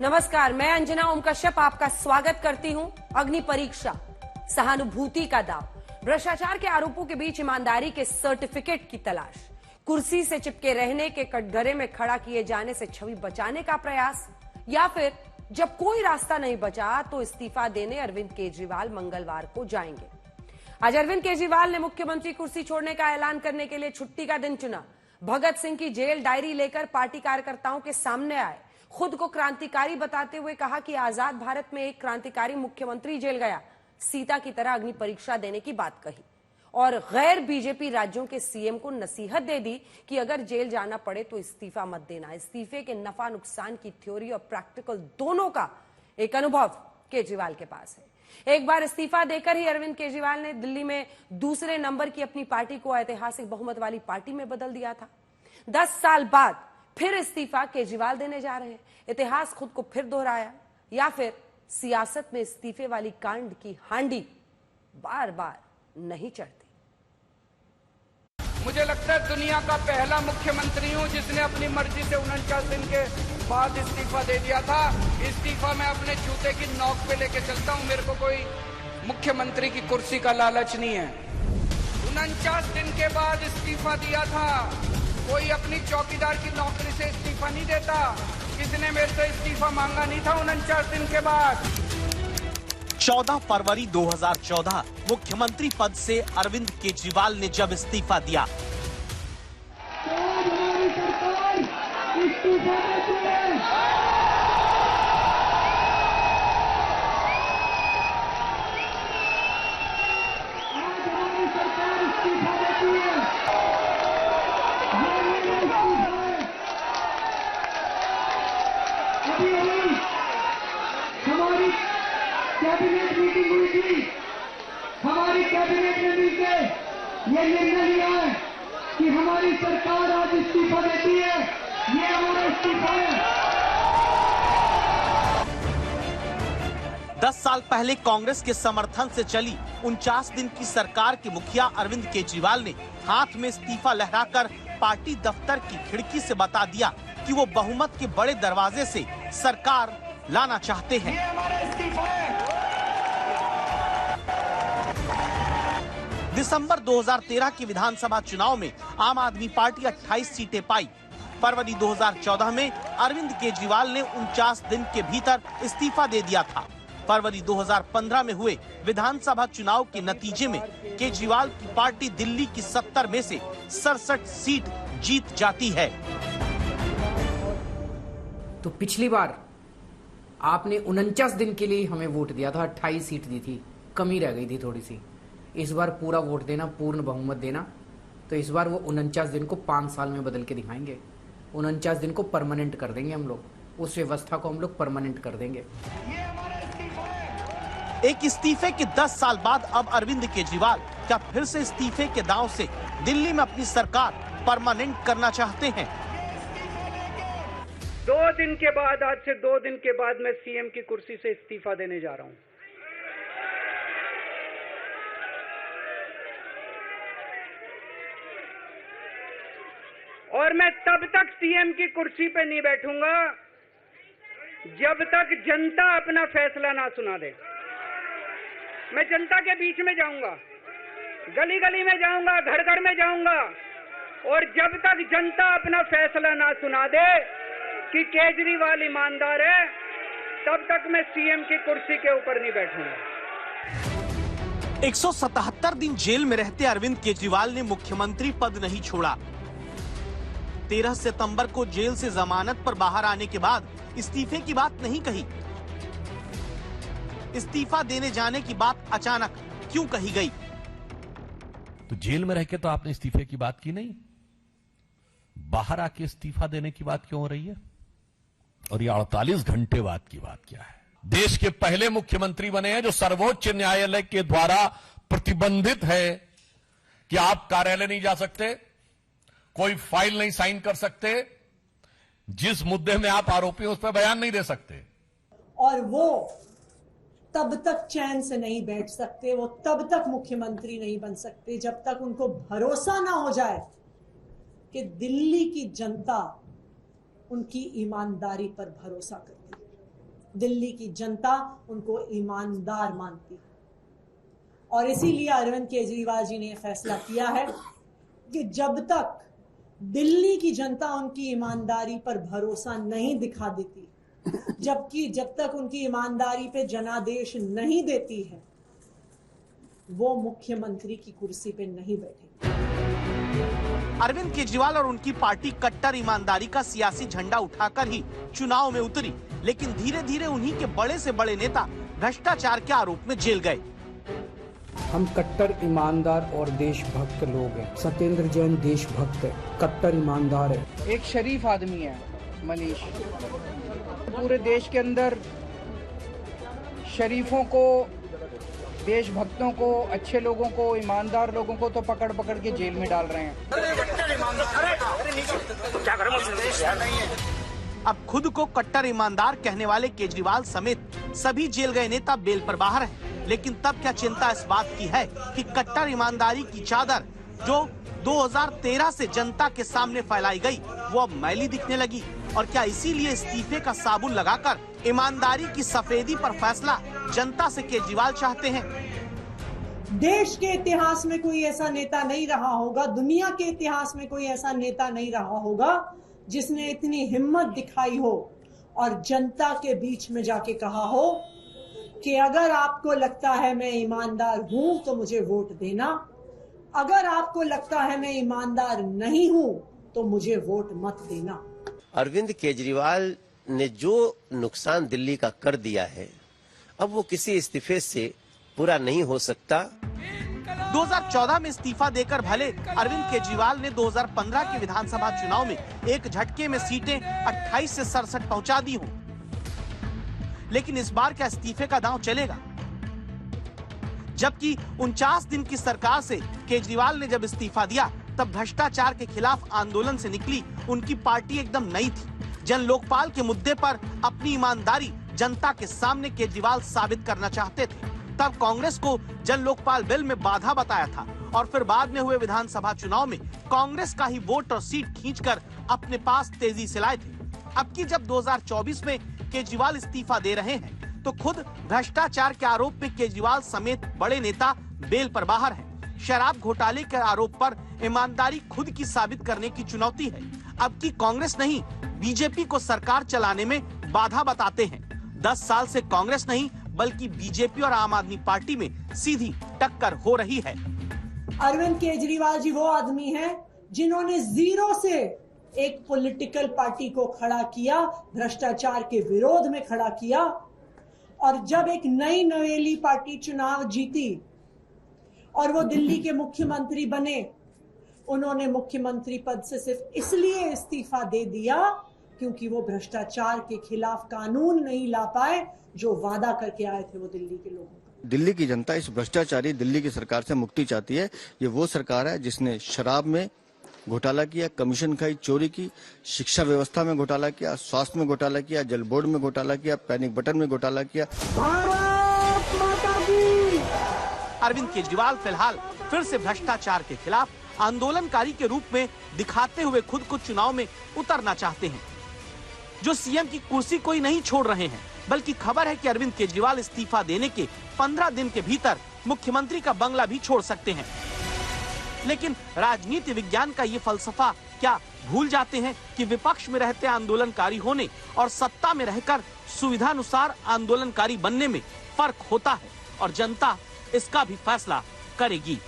नमस्कार, मैं अंजना ओम कश्यप आपका स्वागत करती हूं। अग्नि परीक्षा, सहानुभूति का दाव, भ्रष्टाचार के आरोपों के बीच ईमानदारी के सर्टिफिकेट की तलाश, कुर्सी से चिपके रहने के कटघरे में खड़ा किए जाने से छवि बचाने का प्रयास, या फिर जब कोई रास्ता नहीं बचा तो इस्तीफा देने अरविंद केजरीवाल मंगलवार को जाएंगे। आज अरविंद केजरीवाल ने मुख्यमंत्री कुर्सी छोड़ने का ऐलान करने के लिए छुट्टी का दिन चुना। भगत सिंह की जेल डायरी लेकर पार्टी कार्यकर्ताओं के सामने आए, खुद को क्रांतिकारी बताते हुए कहा कि आजाद भारत में एक क्रांतिकारी मुख्यमंत्री जेल गया, सीता की तरह अग्नि परीक्षा देने की बात कही और गैर बीजेपी राज्यों के सीएम को नसीहत दे दी कि अगर जेल जाना पड़े तो इस्तीफा मत देना। इस्तीफे के नफा नुकसान की थ्योरी और प्रैक्टिकल दोनों का एक अनुभव केजरीवाल के पास है। एक बार इस्तीफा देकर ही अरविंद केजरीवाल ने दिल्ली में दूसरे नंबर की अपनी पार्टी को ऐतिहासिक बहुमत वाली पार्टी में बदल दिया था। 10 साल बाद फिर इस्तीफा केजरीवाल देने जा रहे हैं। इतिहास खुद को फिर दोहराया, या फिर सियासत में इस्तीफे वाली कांड की हांडी बार बार नहीं चढ़ती। मुझे लगता है दुनिया का पहला मुख्यमंत्री हूं जिसने अपनी मर्जी से 49 दिन के बाद इस्तीफा दे दिया था। इस्तीफा मैं अपने जूते की नोक पे लेके चलता हूं। मेरे को कोई मुख्यमंत्री की कुर्सी का लालच नहीं है। 49 दिन के बाद इस्तीफा दिया था। कोई अपनी चौकीदार की नौकरी से इस्तीफा नहीं देता। किसने मेरे से इस्तीफा मांगा नहीं था 49 दिन के बाद। 14 फरवरी 2014 मुख्यमंत्री पद से अरविंद केजरीवाल ने जब इस्तीफा दिया, हमारी कैबिनेट मीटिंग हुई थी। हमारी कैबिनेट ने मिलकर ये निर्णय लिया है कि हमारी सरकार आज इस्तीफा देती है। ये हमारा इस्तीफा है। 10 साल पहले कांग्रेस के समर्थन से चली 49 दिन की सरकार के मुखिया अरविंद केजरीवाल ने हाथ में इस्तीफा लहराकर पार्टी दफ्तर की खिड़की से बता दिया कि वो बहुमत के बड़े दरवाजे से सरकार लाना चाहते हैं। दिसंबर 2013 के विधानसभा चुनाव में आम आदमी पार्टी 28 सीटें पाई। फरवरी 2014 में अरविंद केजरीवाल ने 49 दिन के भीतर इस्तीफा दे दिया था। फरवरी 2015 में हुए विधानसभा चुनाव के नतीजे में केजरीवाल की पार्टी दिल्ली की 70 में से 67 सीट जीत जाती है। तो पिछली बार आपने 49 दिन के लिए हमें वोट दिया था, 28 सीट दी थी, कमी रह गई थी थोड़ी सी। इस बार पूरा वोट देना, पूर्ण बहुमत देना, तो इस बार वो 49 दिन को 5 साल में बदल के दिखाएंगे। 49 दिन को परमानेंट कर देंगे हम लोग, उस व्यवस्था को हम लोग परमानेंट कर देंगे। एक इस्तीफे के 10 साल बाद अब अरविंद केजरीवाल क्या फिर से इस्तीफे के दांव से दिल्ली में अपनी सरकार परमानेंट करना चाहते हैं? 2 दिन के बाद, आज से 2 दिन के बाद मैं सीएम की कुर्सी से इस्तीफा देने जा रहा हूं। और मैं तब तक सीएम की कुर्सी पे नहीं बैठूंगा जब तक जनता अपना फैसला ना सुना दे। मैं जनता के बीच में जाऊंगा, गली गली में जाऊंगा, घर घर में जाऊंगा, और जब तक जनता अपना फैसला ना सुना दे कि केजरीवाल ईमानदार है, तब तक मैं सीएम की कुर्सी के ऊपर नहीं बैठूंगा। 177 दिन जेल में रहते अरविंद केजरीवाल ने मुख्यमंत्री पद नहीं छोड़ा। 13 सितंबर को जेल से जमानत पर बाहर आने के बाद इस्तीफे की बात नहीं कही। इस्तीफा देने जाने की बात अचानक क्यों कही गई? तो जेल में रह के तो आपने इस्तीफे की बात की नहीं, बाहर आके इस्तीफा देने की बात क्यों हो रही है? और ये 48 घंटे बाद की बात क्या है? देश के पहले मुख्यमंत्री बने हैं जो सर्वोच्च न्यायालय के द्वारा प्रतिबंधित है कि आप कार्यालय नहीं जा सकते, कोई फाइल नहीं साइन कर सकते, जिस मुद्दे में आप आरोपी हैं उस पर बयान नहीं दे सकते। और वो तब तक चैन से नहीं बैठ सकते, वो तब तक मुख्यमंत्री नहीं बन सकते जब तक उनको भरोसा ना हो जाए कि दिल्ली की जनता उनकी ईमानदारी पर भरोसा करती है। दिल्ली की जनता उनको ईमानदार मानती है। और इसीलिए अरविंद केजरीवाल जी ने फैसला किया है कि जब तक दिल्ली की जनता उनकी ईमानदारी पर भरोसा नहीं दिखा देती, जब तक उनकी ईमानदारी पे जनादेश नहीं देती है, वो मुख्यमंत्री की कुर्सी पे नहीं बैठेंगे। अरविंद केजरीवाल और उनकी पार्टी कट्टर ईमानदारी का सियासी झंडा उठाकर ही चुनाव में उतरी, लेकिन धीरे धीरे उन्हीं के बड़े से बड़े नेता भ्रष्टाचार के आरोप में जेल गए। हम कट्टर ईमानदार और देशभक्त लोग हैं। सत्येंद्र जैन देशभक्त है, कट्टर ईमानदार है। एक शरीफ आदमी है मनीष। पूरे देश के अंदर शरीफों को, देशभक्तों को, अच्छे लोगों को, ईमानदार लोगों को तो पकड़ पकड़ के जेल में डाल रहे हैं। अब खुद को कट्टर ईमानदार कहने वाले केजरीवाल समेत सभी जेल गए नेता बेल पर बाहर हैं। लेकिन तब क्या चिंता इस बात की है कि कट्टर ईमानदारी की चादर जो 2013 से जनता के सामने फैलाई गई, वो अब मैली दिखने लगी? और क्या इसीलिए इस्तीफे का साबुन लगाकर ईमानदारी की सफेदी पर फैसला जनता से केजरीवाल चाहते हैं? देश के इतिहास में कोई ऐसा नेता नहीं रहा होगा, दुनिया के इतिहास में कोई ऐसा नेता नहीं रहा होगा जिसने इतनी हिम्मत दिखाई हो और जनता के बीच में जाके कहा हो कि अगर आपको लगता है मैं ईमानदार हूं तो मुझे वोट देना, अगर आपको लगता है मैं ईमानदार नहीं हूं तो मुझे वोट मत देना। अरविंद केजरीवाल ने जो नुकसान दिल्ली का कर दिया है, अब वो किसी इस्तीफे से पूरा नहीं हो सकता। 2014 में इस्तीफा देकर भले अरविंद केजरीवाल ने 2015 के विधानसभा चुनाव में एक झटके में सीटें 28 से 67 पहुंचा दी हों, लेकिन इस बार क्या इस्तीफे का दांव चलेगा? जबकि 49 दिन की सरकार से केजरीवाल ने जब इस्तीफा दिया, तब भ्रष्टाचार के खिलाफ आंदोलन से निकली उनकी पार्टी एकदम नई थी। जन लोकपाल के मुद्दे पर अपनी ईमानदारी जनता के सामने केजरीवाल साबित करना चाहते थे। तब कांग्रेस को जन लोकपाल बिल में बाधा बताया था और फिर बाद में हुए विधानसभा चुनाव में कांग्रेस का ही वोट और सीट खींचकर अपने पास तेजी से लाए थे। अब की जब 2024 में केजरीवाल इस्तीफा दे रहे हैं, तो खुद भ्रष्टाचार के आरोप में केजरीवाल समेत बड़े नेता बेल पर बाहर हैं। शराब घोटाले के आरोप पर ईमानदारी खुद की साबित करने की चुनौती है। अब की कांग्रेस नहीं, बीजेपी को सरकार चलाने में बाधा बताते हैं। 10 साल से कांग्रेस नहीं बल्कि बीजेपी और आम आदमी पार्टी में सीधी टक्कर हो रही है। अरविंद केजरीवाल जी वो आदमी हैं जिन्होंने जीरो से एक पॉलिटिकल पार्टी को खड़ा किया, भ्रष्टाचार के विरोध में खड़ा किया, और जब एक नई नवेली पार्टी चुनाव जीती और वो दिल्ली के मुख्यमंत्री बने, उन्होंने मुख्यमंत्री पद से सिर्फ इसलिए इस्तीफा दे दिया क्योंकि वो भ्रष्टाचार के खिलाफ कानून नहीं ला पाए जो वादा करके आए थे वो दिल्ली के लोगों को। दिल्ली की जनता इस भ्रष्टाचारी दिल्ली की सरकार से मुक्ति चाहती है। ये वो सरकार है जिसने शराब में घोटाला किया, कमीशन खाई, चोरी की, शिक्षा व्यवस्था में घोटाला किया, स्वास्थ्य में घोटाला किया, जल बोर्ड में घोटाला किया, पैनिक बटन में घोटाला किया। भारत माता की। अरविंद केजरीवाल फिलहाल फिर से भ्रष्टाचार के खिलाफ आंदोलनकारी के रूप में दिखाते हुए खुद को चुनाव में उतरना चाहते हैं। जो सीएम की कुर्सी कोई नहीं छोड़ रहे हैं, बल्कि खबर है कि अरविंद केजरीवाल इस्तीफा देने के 15 दिन के भीतर मुख्यमंत्री का बंगला भी छोड़ सकते हैं। लेकिन राजनीति विज्ञान का ये फलसफा क्या भूल जाते हैं कि विपक्ष में रहते आंदोलनकारी होने और सत्ता में रहकर सुविधानुसार आंदोलनकारी बनने में फर्क होता है और जनता इसका भी फैसला करेगी।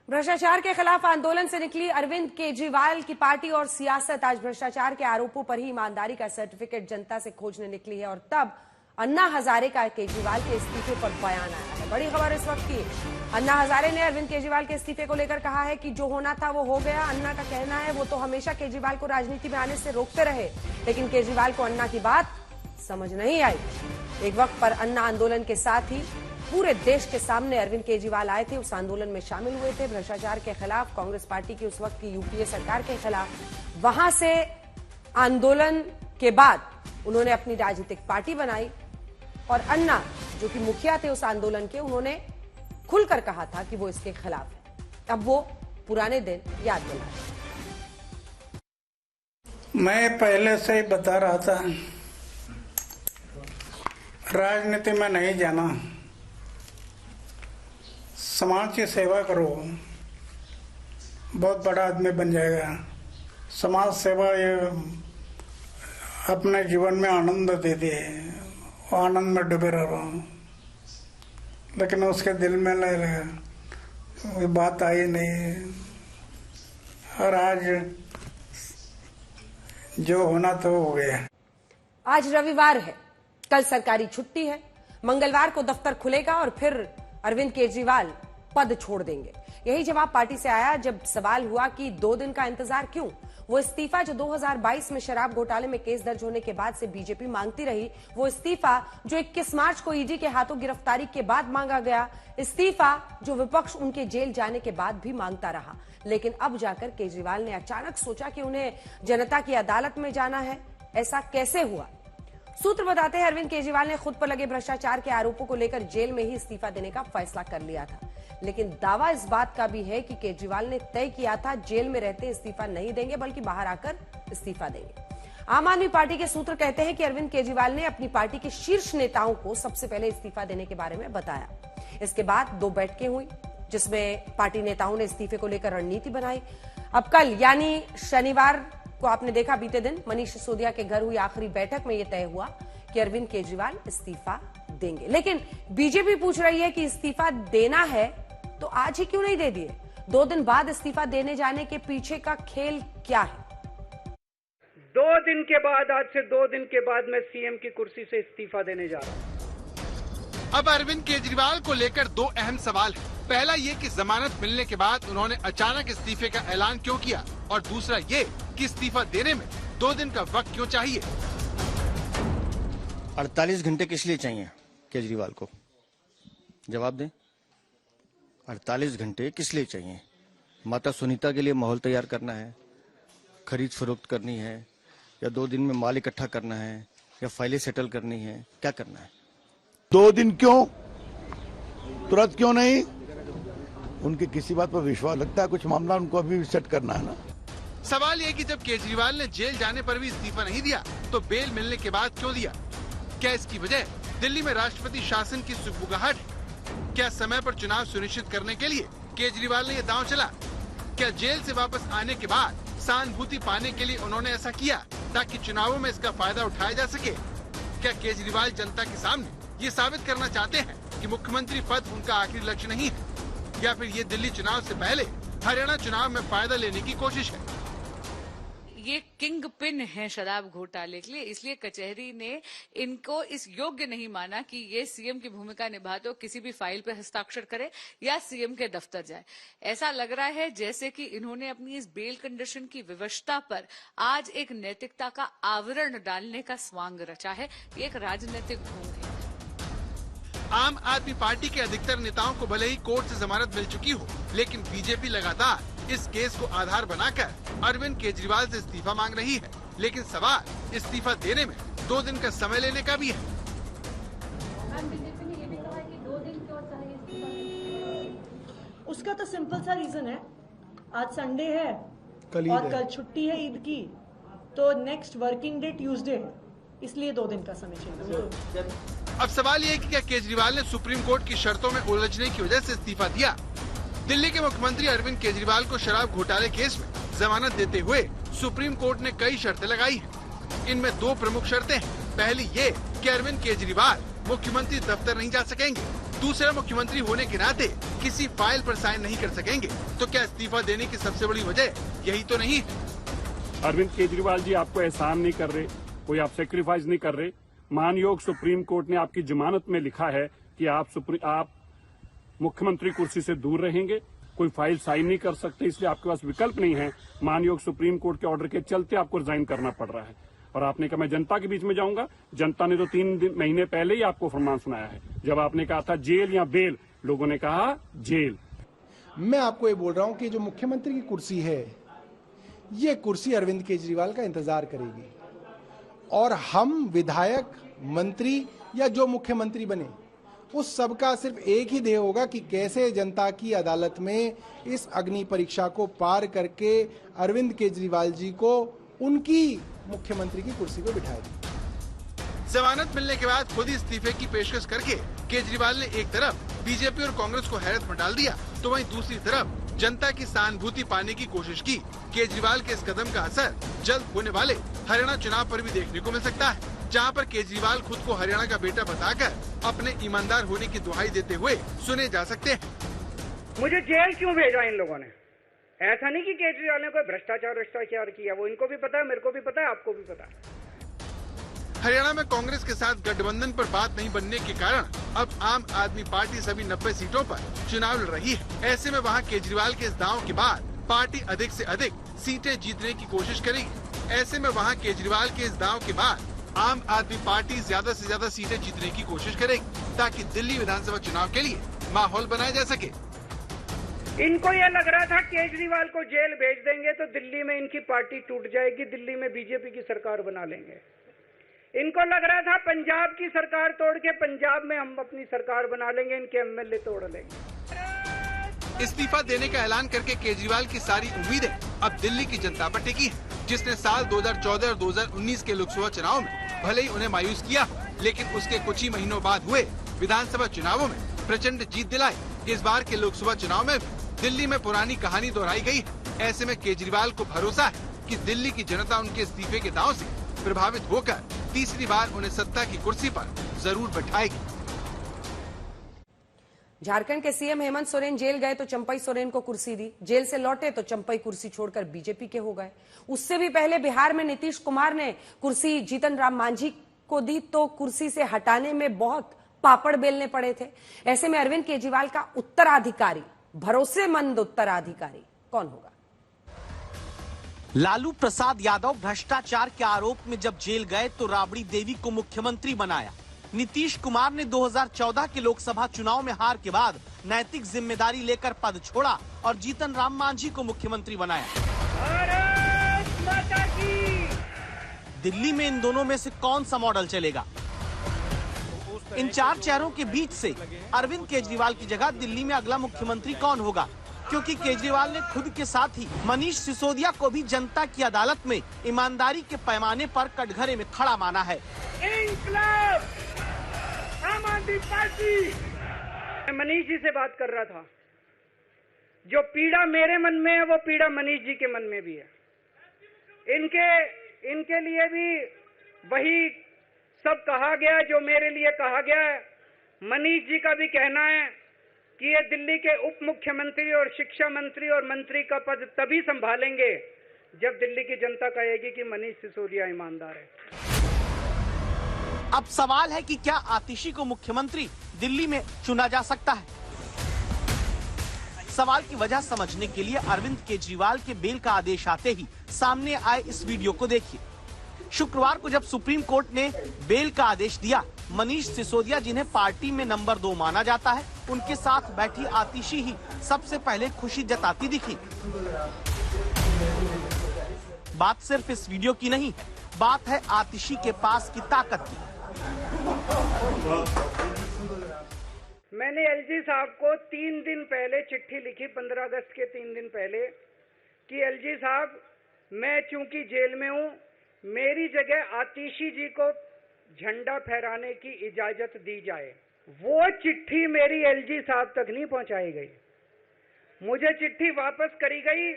भ्रष्टाचार के खिलाफ आंदोलन से निकली अरविंद केजरीवाल की पार्टी और सियासत आज भ्रष्टाचार के आरोपों पर ही ईमानदारी का सर्टिफिकेट जनता से खोजने निकली है। और तब अन्ना हजारे का केजरीवाल के इस्तीफे पर बयान आया है। बड़ी खबर इस वक्त की। अन्ना हजारे ने अरविंद केजरीवाल के इस्तीफे को लेकर कहा है कि जो होना था वो हो गया। अन्ना का कहना है वो तो हमेशा केजरीवाल को राजनीति में आने से रोकते रहे, लेकिन केजरीवाल को अन्ना की बात समझ नहीं आई। एक वक्त पर अन्ना आंदोलन के साथ ही पूरे देश के सामने अरविंद केजरीवाल आए थे, उस आंदोलन में शामिल हुए थे भ्रष्टाचार के खिलाफ, कांग्रेस पार्टी की उस वक्त की यूपीए सरकार के खिलाफ। वहां से आंदोलन के बाद उन्होंने अपनी राजनीतिक पार्टी बनाई और अन्ना जो कि मुखिया थे उस आंदोलन के, उन्होंने खुलकर कहा था कि वो इसके खिलाफ है। अब वो पुराने दिन याद दिला रहे। मैं पहले से ही बता रहा था राजनीति में नहीं जाना, समाज की सेवा करो, बहुत बड़ा आदमी बन जाएगा। समाज सेवा ये अपने जीवन में आनंद देती है, वो आनंद में डूबे रहो, लेकिन उसके दिल में वो बात आई नहीं। और आज जो होना तो हो गया। आज रविवार है, कल सरकारी छुट्टी है, मंगलवार को दफ्तर खुलेगा और फिर अरविंद केजरीवाल पद छोड़ देंगे। यही जवाब पार्टी से आया जब सवाल हुआ कि 2 दिन का इंतजार क्यों। वो इस्तीफा जो 2022 में शराब घोटाले में केस दर्ज होने के बाद से बीजेपी मांगती रही, वो इस्तीफा जो 21 मार्च को ईडी के हाथों गिरफ्तारी के बाद मांगा गया, इस्तीफा जो विपक्ष उनके जेल जाने के बाद भी मांगता रहा। लेकिन अब जाकर केजरीवाल ने अचानक सोचा कि उन्हें जनता की अदालत में जाना है। ऐसा कैसे हुआ? सूत्र बताते हैं अरविंद केजरीवाल ने खुद पर लगे भ्रष्टाचार के आरोपों को लेकर जेल में ही इस्तीफा देने का फैसला कर लिया था। लेकिन दावा इस बात का भी है कि केजरीवाल ने तय किया था जेल में रहते इस्तीफा नहीं देंगे, बल्कि बाहर आकर इस्तीफा देंगे। आम आदमी पार्टी के सूत्र कहते हैं कि अरविंद केजरीवाल ने अपनी पार्टी के शीर्ष नेताओं को सबसे पहले इस्तीफा देने के बारे में बताया। इसके बाद 2 बैठकें हुई जिसमें पार्टी नेताओं ने इस्तीफे को लेकर रणनीति बनाई। अब कल यानी शनिवार को आपने देखा, बीते दिन मनीष सिसोदिया के घर हुई आखिरी बैठक में यह तय हुआ कि अरविंद केजरीवाल इस्तीफा देंगे। लेकिन बीजेपी पूछ रही है कि इस्तीफा देना है तो आज ही क्यों नहीं दे दिए? 2 दिन बाद इस्तीफा देने जाने के पीछे का खेल क्या है? 2 दिन के बाद, आज से 2 दिन के बाद मैं सीएम की कुर्सी से इस्तीफा देने जा रहा हूँ। अब अरविंद केजरीवाल को लेकर 2 अहम सवाल हैं। पहला ये कि जमानत मिलने के बाद उन्होंने अचानक इस्तीफे का ऐलान क्यों किया, और दूसरा ये कि इस्तीफा देने में 2 दिन का वक्त क्यों चाहिए। 48 घंटे किस लिए चाहिए केजरीवाल को? जवाब दें। 48 घंटे किस लिए चाहिए? माता सुनीता के लिए माहौल तैयार करना है, खरीद फरोख्त करनी है, या 2 दिन में माल इकट्ठा करना है, या फाइलें सेटल करनी है, क्या करना है? 2 दिन क्यों, तुरंत क्यों नहीं? उनके किसी बात पर विश्वास लगता है, कुछ मामला उनको अभी सेट करना है ना। सवाल ये कि जब केजरीवाल ने जेल जाने पर भी इस्तीफा नहीं दिया तो बेल मिलने के बाद क्यों दिया? क्या इसकी वजह दिल्ली में राष्ट्रपति शासन की सुगबुगाहट है? क्या समय पर चुनाव सुनिश्चित करने के लिए केजरीवाल ने ये दांव चला? क्या जेल से वापस आने के बाद सहानुभूति पाने के लिए उन्होंने ऐसा किया ताकि चुनावों में इसका फायदा उठाया जा सके? क्या केजरीवाल जनता के सामने ये साबित करना चाहते हैं कि मुख्यमंत्री पद उनका आखिरी लक्ष्य नहीं है, या फिर ये दिल्ली चुनाव से पहले हरियाणा चुनाव में फायदा लेने की कोशिश है? ये किंग पिन है शराब घोटाले के लिए, इसलिए कचहरी ने इनको इस योग्य नहीं माना कि ये सीएम की भूमिका निभाते हो किसी भी फाइल पर हस्ताक्षर करे या सीएम के दफ्तर जाए। ऐसा लग रहा है जैसे कि इन्होंने अपनी इस बेल कंडीशन की विवशता पर आज एक नैतिकता का आवरण डालने का स्वांग रचा है। ये एक राजनीतिक ढोंग है। आम आदमी पार्टी के अधिकतर नेताओं को भले ही कोर्ट से जमानत मिल चुकी हो, लेकिन बीजेपी लगातार इस केस को आधार बनाकर अरविंद केजरीवाल से इस्तीफा मांग रही है। लेकिन सवाल इस्तीफा देने में 2 दिन का समय लेने का भी है। बीजेपी ने ये भी कहा कि 2 दिन क्यों चाहिए? उसका तो सिंपल सा रीजन है, आज संडे है और कल छुट्टी है ईद की, तो नेक्स्ट वर्किंग डे ट्यूसडे है, इसलिए 2 दिन का समय चाहिए। अब सवाल ये है कि क्या केजरीवाल ने सुप्रीम कोर्ट की शर्तों में उलझने की वजह से इस्तीफा दिया? दिल्ली के मुख्यमंत्री अरविंद केजरीवाल को शराब घोटाले केस में जमानत देते हुए सुप्रीम कोर्ट ने कई शर्तें लगाई हैं। इनमें 2 प्रमुख शर्तें हैं। पहली ये कि अरविंद केजरीवाल मुख्यमंत्री दफ्तर नहीं जा सकेंगे। दूसरा, मुख्यमंत्री होने के नाते किसी फाइल पर साइन नहीं कर सकेंगे। तो क्या इस्तीफा देने की सबसे बड़ी वजह यही तो नहीं है? अरविंद केजरीवाल जी आपको एहसान नहीं कर रहे, कोई आप सेक्रीफाइस नहीं कर रहे। मानयोग सुप्रीम कोर्ट ने आपकी जमानत में लिखा है कि आप मुख्यमंत्री कुर्सी से दूर रहेंगे, कोई फाइल साइन नहीं कर सकते, इसलिए आपके पास विकल्प नहीं है। मानयोग सुप्रीम कोर्ट के ऑर्डर के चलते आपको रिजाइन करना पड़ रहा है। और आपने कहा मैं जनता के बीच में जाऊंगा। जनता ने तो 3 महीने पहले ही आपको फरमान सुनाया है। जब आपने कहा था जेल या बेल, लोगों ने कहा जेल। मैं आपको ये बोल रहा हूं कि जो मुख्यमंत्री की कुर्सी है, ये कुर्सी अरविंद केजरीवाल का इंतजार करेगी, और हम विधायक, मंत्री या जो मुख्यमंत्री बने, उस सबका सिर्फ एक ही ध्येय होगा कि कैसे जनता की अदालत में इस अग्नि परीक्षा को पार करके अरविंद केजरीवाल जी को उनकी मुख्यमंत्री की कुर्सी पर बिठाया जाए। जमानत मिलने के बाद खुद ही इस्तीफे की पेशकश करके केजरीवाल ने एक तरफ बीजेपी और कांग्रेस को हैरत में डाल दिया, तो वहीं दूसरी तरफ जनता की सहानुभूति पाने की कोशिश की। केजरीवाल के इस कदम का असर जल्द होने वाले हरियाणा चुनाव पर भी देखने को मिल सकता है, जहां पर केजरीवाल खुद को हरियाणा का बेटा बताकर अपने ईमानदार होने की दुहाई देते हुए सुने जा सकते हैं। मुझे जेल क्यों भेजा इन लोगों ने? ऐसा नहीं कि केजरीवाल ने कोई भ्रष्टाचार किया, वो इनको भी पता है, मेरे को भी पता है, आपको भी पता है। हरियाणा में कांग्रेस के साथ गठबंधन पर बात नहीं बनने के कारण अब आम आदमी पार्टी सभी 90 सीटों पर चुनाव लड़ रही है। ऐसे में वहां केजरीवाल के इस दांव के बाद पार्टी अधिक से अधिक सीटें जीतने की कोशिश करेगी। ऐसे में वहां केजरीवाल के इस दांव के बाद आम आदमी पार्टी ज्यादा से ज्यादा सीटें जीतने की कोशिश करेगी, ताकि दिल्ली विधानसभा चुनाव के लिए माहौल बनाया जा सके। इनको ये लग रहा था केजरीवाल को जेल भेज देंगे तो दिल्ली में इनकी पार्टी टूट जाएगी, दिल्ली में बीजेपी की सरकार बना लेंगे। इनको लग रहा था पंजाब की सरकार तोड़ के पंजाब में हम अपनी सरकार बना लेंगे, इनके एमएलए तोड़ लेंगे। इस्तीफा देने का ऐलान करके केजरीवाल की सारी उम्मीदें अब दिल्ली की जनता पर टिकी है, जिसने साल 2014 और 2019 के लोकसभा चुनाव में भले ही उन्हें मायूस किया, लेकिन उसके कुछ ही महीनों बाद हुए विधानसभा चुनावों में प्रचंड जीत दिलाई। इस बार के लोकसभा चुनाव में दिल्ली में पुरानी कहानी दोहराई गई है। ऐसे में केजरीवाल को भरोसा है कि दिल्ली की जनता उनके इस्तीफे के दांव से प्रभावित होकर तीसरी बार उन्हें सत्ता की कुर्सी पर जरूर बैठाएगी। झारखंड के सीएम हेमंत सोरेन जेल गए तो चंपई सोरेन को कुर्सी दी, जेल से लौटे तो चंपई कुर्सी छोड़कर बीजेपी के हो गए। उससे भी पहले बिहार में नीतीश कुमार ने कुर्सी जीतन राम मांझी को दी तो कुर्सी से हटाने में बहुत पापड़ बेलने पड़े थे। ऐसे में अरविंद केजरीवाल का उत्तराधिकारी, भरोसेमंद उत्तराधिकारी कौन होगा? लालू प्रसाद यादव भ्रष्टाचार के आरोप में जब जेल गए तो राबड़ी देवी को मुख्यमंत्री बनाया। नीतीश कुमार ने 2014 के लोकसभा चुनाव में हार के बाद नैतिक जिम्मेदारी लेकर पद छोड़ा और जीतन राम मांझी को मुख्यमंत्री बनाया। दिल्ली में इन दोनों में से कौन सा मॉडल चलेगा? इन चार चेहरों के बीच से अरविंद केजरीवाल की जगह दिल्ली में अगला मुख्यमंत्री कौन होगा? क्योंकि केजरीवाल ने खुद के साथ ही मनीष सिसोदिया को भी जनता की अदालत में ईमानदारी के पैमाने पर कटघरे में खड़ा माना है। इंकलाब आम आदमी पार्टी। मनीष जी से बात कर रहा था, जो पीड़ा मेरे मन में है वो पीड़ा मनीष जी के मन में भी है। इनके लिए भी वही सब कहा गया जो मेरे लिए कहा गया है। मनीष जी का भी कहना है कि ये दिल्ली के उप मुख्यमंत्री और शिक्षा मंत्री और मंत्री का पद तभी संभालेंगे जब दिल्ली की जनता कहेगी कि मनीष सिसोदिया ईमानदार है। अब सवाल है कि क्या आतिशी को मुख्यमंत्री दिल्ली में चुना जा सकता है? सवाल की वजह समझने के लिए अरविंद केजरीवाल के बेल का आदेश आते ही सामने आए इस वीडियो को देखिए। शुक्रवार को जब सुप्रीम कोर्ट ने बेल का आदेश दिया, मनीष सिसोदिया जिन्हें पार्टी में नंबर 2 माना जाता है, उनके साथ बैठी आतिशी ही सबसे पहले खुशी जताती दिखी। बात सिर्फ इस वीडियो की नहीं, बात है आतिशी के पास की ताकत की। मैंने एलजी साहब को 3 दिन पहले चिट्ठी लिखी, 15 अगस्त के 3 दिन पहले, कि एलजी साहब मैं चूंकि जेल में हूं, मेरी जगह आतिशी जी को झंडा फहराने की इजाजत दी जाए। वो चिट्ठी मेरी एलजी साहब तक नहीं पहुंचाई गई, मुझे चिट्ठी वापस करी गई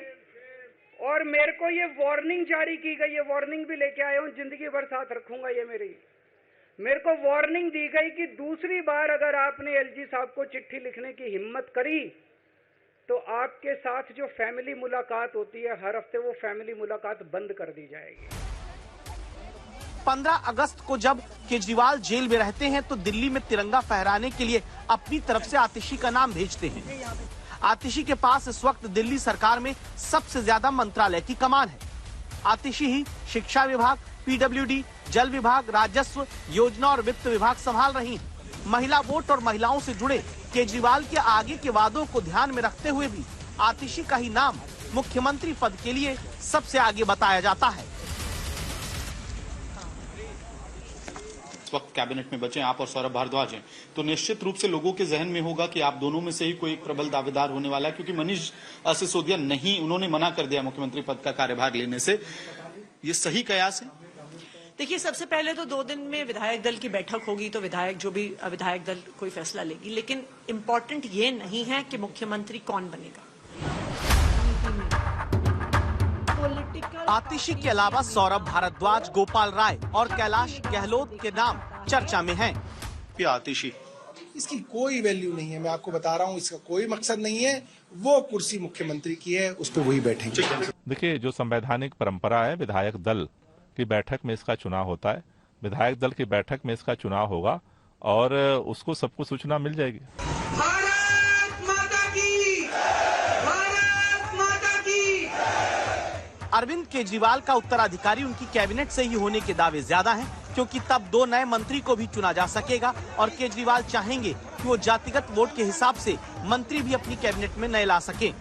और मेरे को ये वार्निंग जारी की गई। ये वार्निंग भी लेके आया हूं, जिंदगी भर साथ रखूंगा ये मेरे को वार्निंग दी गई कि दूसरी बार अगर आपने एलजी साहब को चिट्ठी लिखने की हिम्मत करी तो आपके साथ जो फैमिली मुलाकात होती है हर हफ्ते, वो फैमिली मुलाकात बंद कर दी जाएगी। 15 अगस्त को जब केजरीवाल जेल में रहते हैं तो दिल्ली में तिरंगा फहराने के लिए अपनी तरफ से आतिशी का नाम भेजते हैं। आतिशी के पास इस वक्त दिल्ली सरकार में सबसे ज्यादा मंत्रालय की कमान है। आतिशी ही शिक्षा विभाग, पीडब्ल्यूडी, जल विभाग, राजस्व, योजना और वित्त विभाग संभाल रही हैं। महिला वोट और महिलाओं से जुड़े केजरीवाल के आगे के वादों को ध्यान में रखते हुए भी आतिशी का ही नाम मुख्यमंत्री पद के लिए सबसे आगे बताया जाता है। इस वक्त कैबिनेट में बचे आप और सौरभ भारद्वाज हैं, तो निश्चित रूप से लोगों के जहन में होगा कि आप दोनों में से ही कोई एक प्रबल दावेदार होने वाला है, क्योंकि मनीष सिसोदिया नहीं, उन्होंने मना कर दिया मुख्यमंत्री पद का कार्यभार लेने से। ये सही कयास है देखिए, सबसे पहले तो 2 दिन में विधायक दल की बैठक होगी, तो विधायक दल कोई फैसला लेगी, लेकिन इम्पोर्टेंट ये नहीं है कि मुख्यमंत्री कौन बनेगा। आतिशी के अलावा सौरभ भारद्वाज, गोपाल राय और कैलाश गहलोत के नाम चर्चा में हैं। आतिशी, इसकी कोई वैल्यू नहीं है, मैं आपको बता रहा हूँ, इसका कोई मकसद नहीं है। वो कुर्सी मुख्यमंत्री की है, उस पर वही बैठेंगे। देखिए, जो संवैधानिक परंपरा है, विधायक दल की बैठक में इसका चुनाव होता है। विधायक दल की बैठक में इसका चुनाव होगा और उसको सबको सूचना मिल जाएगी। अरविंद केजरीवाल का उत्तराधिकारी उनकी कैबिनेट से ही होने के दावे ज्यादा हैं, क्योंकि तब 2 नए मंत्री को भी चुना जा सकेगा और केजरीवाल चाहेंगे कि वो जातिगत वोट के हिसाब से मंत्री भी अपनी कैबिनेट में नए ला सकें।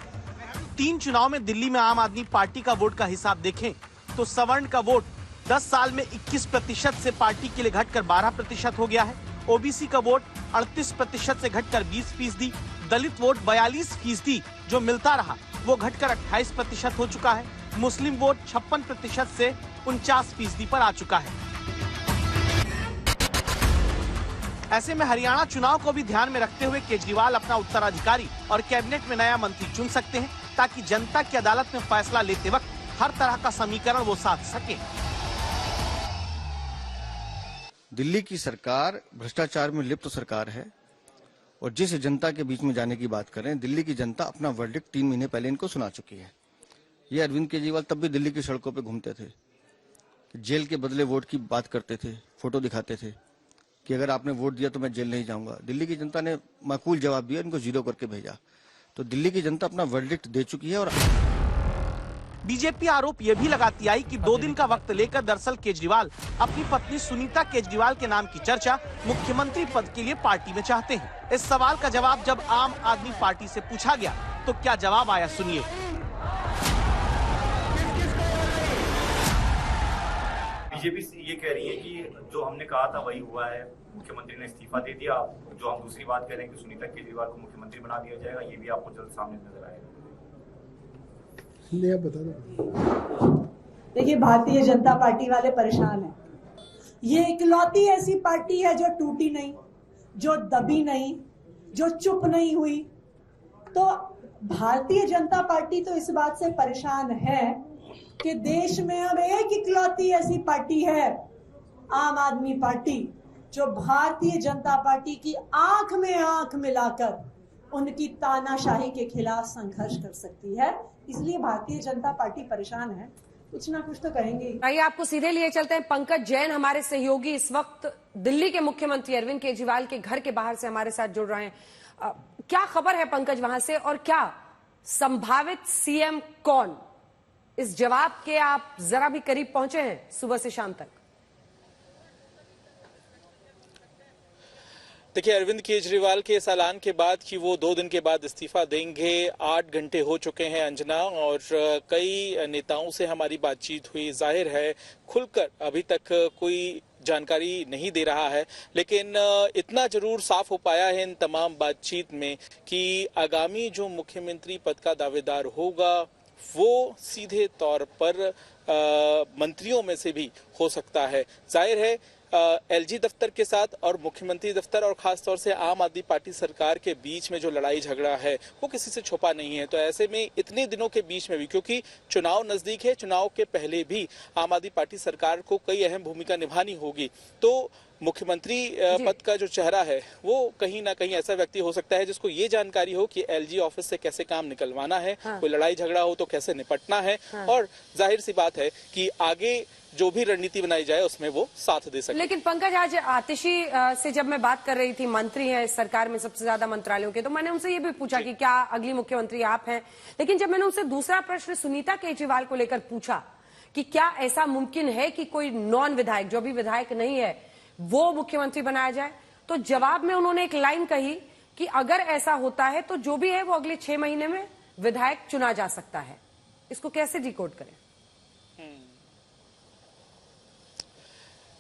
3 चुनाव में दिल्ली में आम आदमी पार्टी का वोट का हिसाब देखें तो सवर्ण का वोट 10 साल में 21% से पार्टी के लिए घटकर 12% हो गया है। ओबीसी का वोट 38% से घटकर 20%, दलित वोट 42% जो मिलता रहा वो घटकर 28% हो चुका है। मुस्लिम वोट 56% से 49% पर आ चुका है। ऐसे में हरियाणा चुनाव को भी ध्यान में रखते हुए केजरीवाल अपना उत्तराधिकारी और कैबिनेट में नया मंत्री चुन सकते हैं, ताकि जनता की अदालत में फैसला लेते वक्त हर तरह का समीकरण वो साध सके। दिल्ली की सरकार भ्रष्टाचार में लिप्त सरकार है और जिस जनता के बीच में जाने की बात करें, दिल्ली की जनता अपना वर्डिक्ट 3 महीने पहले इनको सुना चुकी है। ये अरविंद केजरीवाल तब भी दिल्ली की सड़कों पे घूमते थे, जेल के बदले वोट की बात करते थे, फोटो दिखाते थे कि अगर आपने वोट दिया तो मैं जेल नहीं जाऊंगा। दिल्ली की जनता ने माकूल जवाब दिया, इनको 0 करके भेजा। तो दिल्ली की जनता अपना वर्डिक्ट दे चुकी है। और बीजेपी आरोप ये भी लगाती आई कि 2 दिन का वक्त लेकर दरअसल केजरीवाल अपनी पत्नी सुनीता केजरीवाल के नाम की चर्चा मुख्यमंत्री पद के लिए पार्टी में चाहते हैं। इस सवाल का जवाब जब आम आदमी पार्टी से पूछा गया तो क्या जवाब आया, सुनिए। बीजेपी ये कह रही है कि जो हमने कहा था वही हुआ है, मुख्यमंत्री ने इस्तीफा दे दिया। जो हम दूसरी बात कह रहे हैं कि सुनीता केजरीवाल को मुख्यमंत्री बना दिया जाएगा, ये भी आपको जल्द सामने नजर आएगा। बता दो। देखिए, भारतीय जनता पार्टी वाले परेशान हैं। ये इकलौती ऐसी पार्टी है जो टूटी नहीं, जो दबी नहीं, जो चुप नहीं हुई। तो भारतीय जनता पार्टी तो इस बात से परेशान है कि देश में अब एक इकलौती ऐसी पार्टी है, आम आदमी पार्टी, जो भारतीय जनता पार्टी की आंख में आंख मिलाकर उनकी तानाशाही के खिलाफ संघर्ष कर सकती है। इसलिए भारतीय जनता पार्टी परेशान है, कुछ ना कुछ तो करेंगे। आइए आपको सीधे लिए चलते हैं। पंकज जैन हमारे सहयोगी इस वक्त दिल्ली के मुख्यमंत्री अरविंद केजरीवाल के घर के बाहर से हमारे साथ जुड़ रहे हैं। क्या खबर है पंकज वहां से, और क्या संभावित सीएम कौन, इस जवाब के आप जरा भी करीब पहुंचे हैं सुबह से शाम तक? देखिए, अरविंद केजरीवाल के इस ऐलान के बाद कि वो 2 दिन के बाद इस्तीफा देंगे, 8 घंटे हो चुके हैं अंजना, और कई नेताओं से हमारी बातचीत हुई। जाहिर है खुलकर अभी तक कोई जानकारी नहीं दे रहा है, लेकिन इतना जरूर साफ हो पाया है इन तमाम बातचीत में कि आगामी जो मुख्यमंत्री पद का दावेदार होगा वो सीधे तौर पर मंत्रियों में से भी हो सकता है। जाहिर है एलजी दफ्तर के साथ और मुख्यमंत्री दफ्तर और खास तौर से आम आदमी पार्टी सरकार के बीच में जो लड़ाई झगड़ा है वो किसी से छुपा नहीं है। तो ऐसे में इतने दिनों के बीच में भी, क्योंकि चुनाव नजदीक है, चुनाव के पहले भी आम आदमी पार्टी सरकार को कई अहम भूमिका निभानी होगी, तो मुख्यमंत्री पद का जो चेहरा है वो कहीं ना कहीं ऐसा व्यक्ति हो सकता है जिसको ये जानकारी हो कि एलजी ऑफिस से कैसे काम निकलवाना है, कोई लड़ाई झगड़ा हो तो कैसे निपटना है, और जाहिर सी बात है कि आगे जो भी रणनीति बनाई जाए उसमें वो साथ दे सके। लेकिन पंकज, आज आतिशी से जब मैं बात कर रही थी, मंत्री हैं इस सरकार में सबसे ज्यादा मंत्रालयों के, तो मैंने उनसे ये भी पूछा कि क्या अगली मुख्यमंत्री आप हैं। लेकिन जब मैंने उनसे दूसरा प्रश्न सुनीता केजरीवाल को लेकर पूछा कि क्या ऐसा मुमकिन है कि कोई नॉन विधायक, जो भी विधायक नहीं है, वो मुख्यमंत्री बनाया जाए, तो जवाब में उन्होंने एक लाइन कही कि अगर ऐसा होता है तो जो भी है वो अगले 6 महीने में विधायक चुना जा सकता है। इसको कैसे डिकोड करें?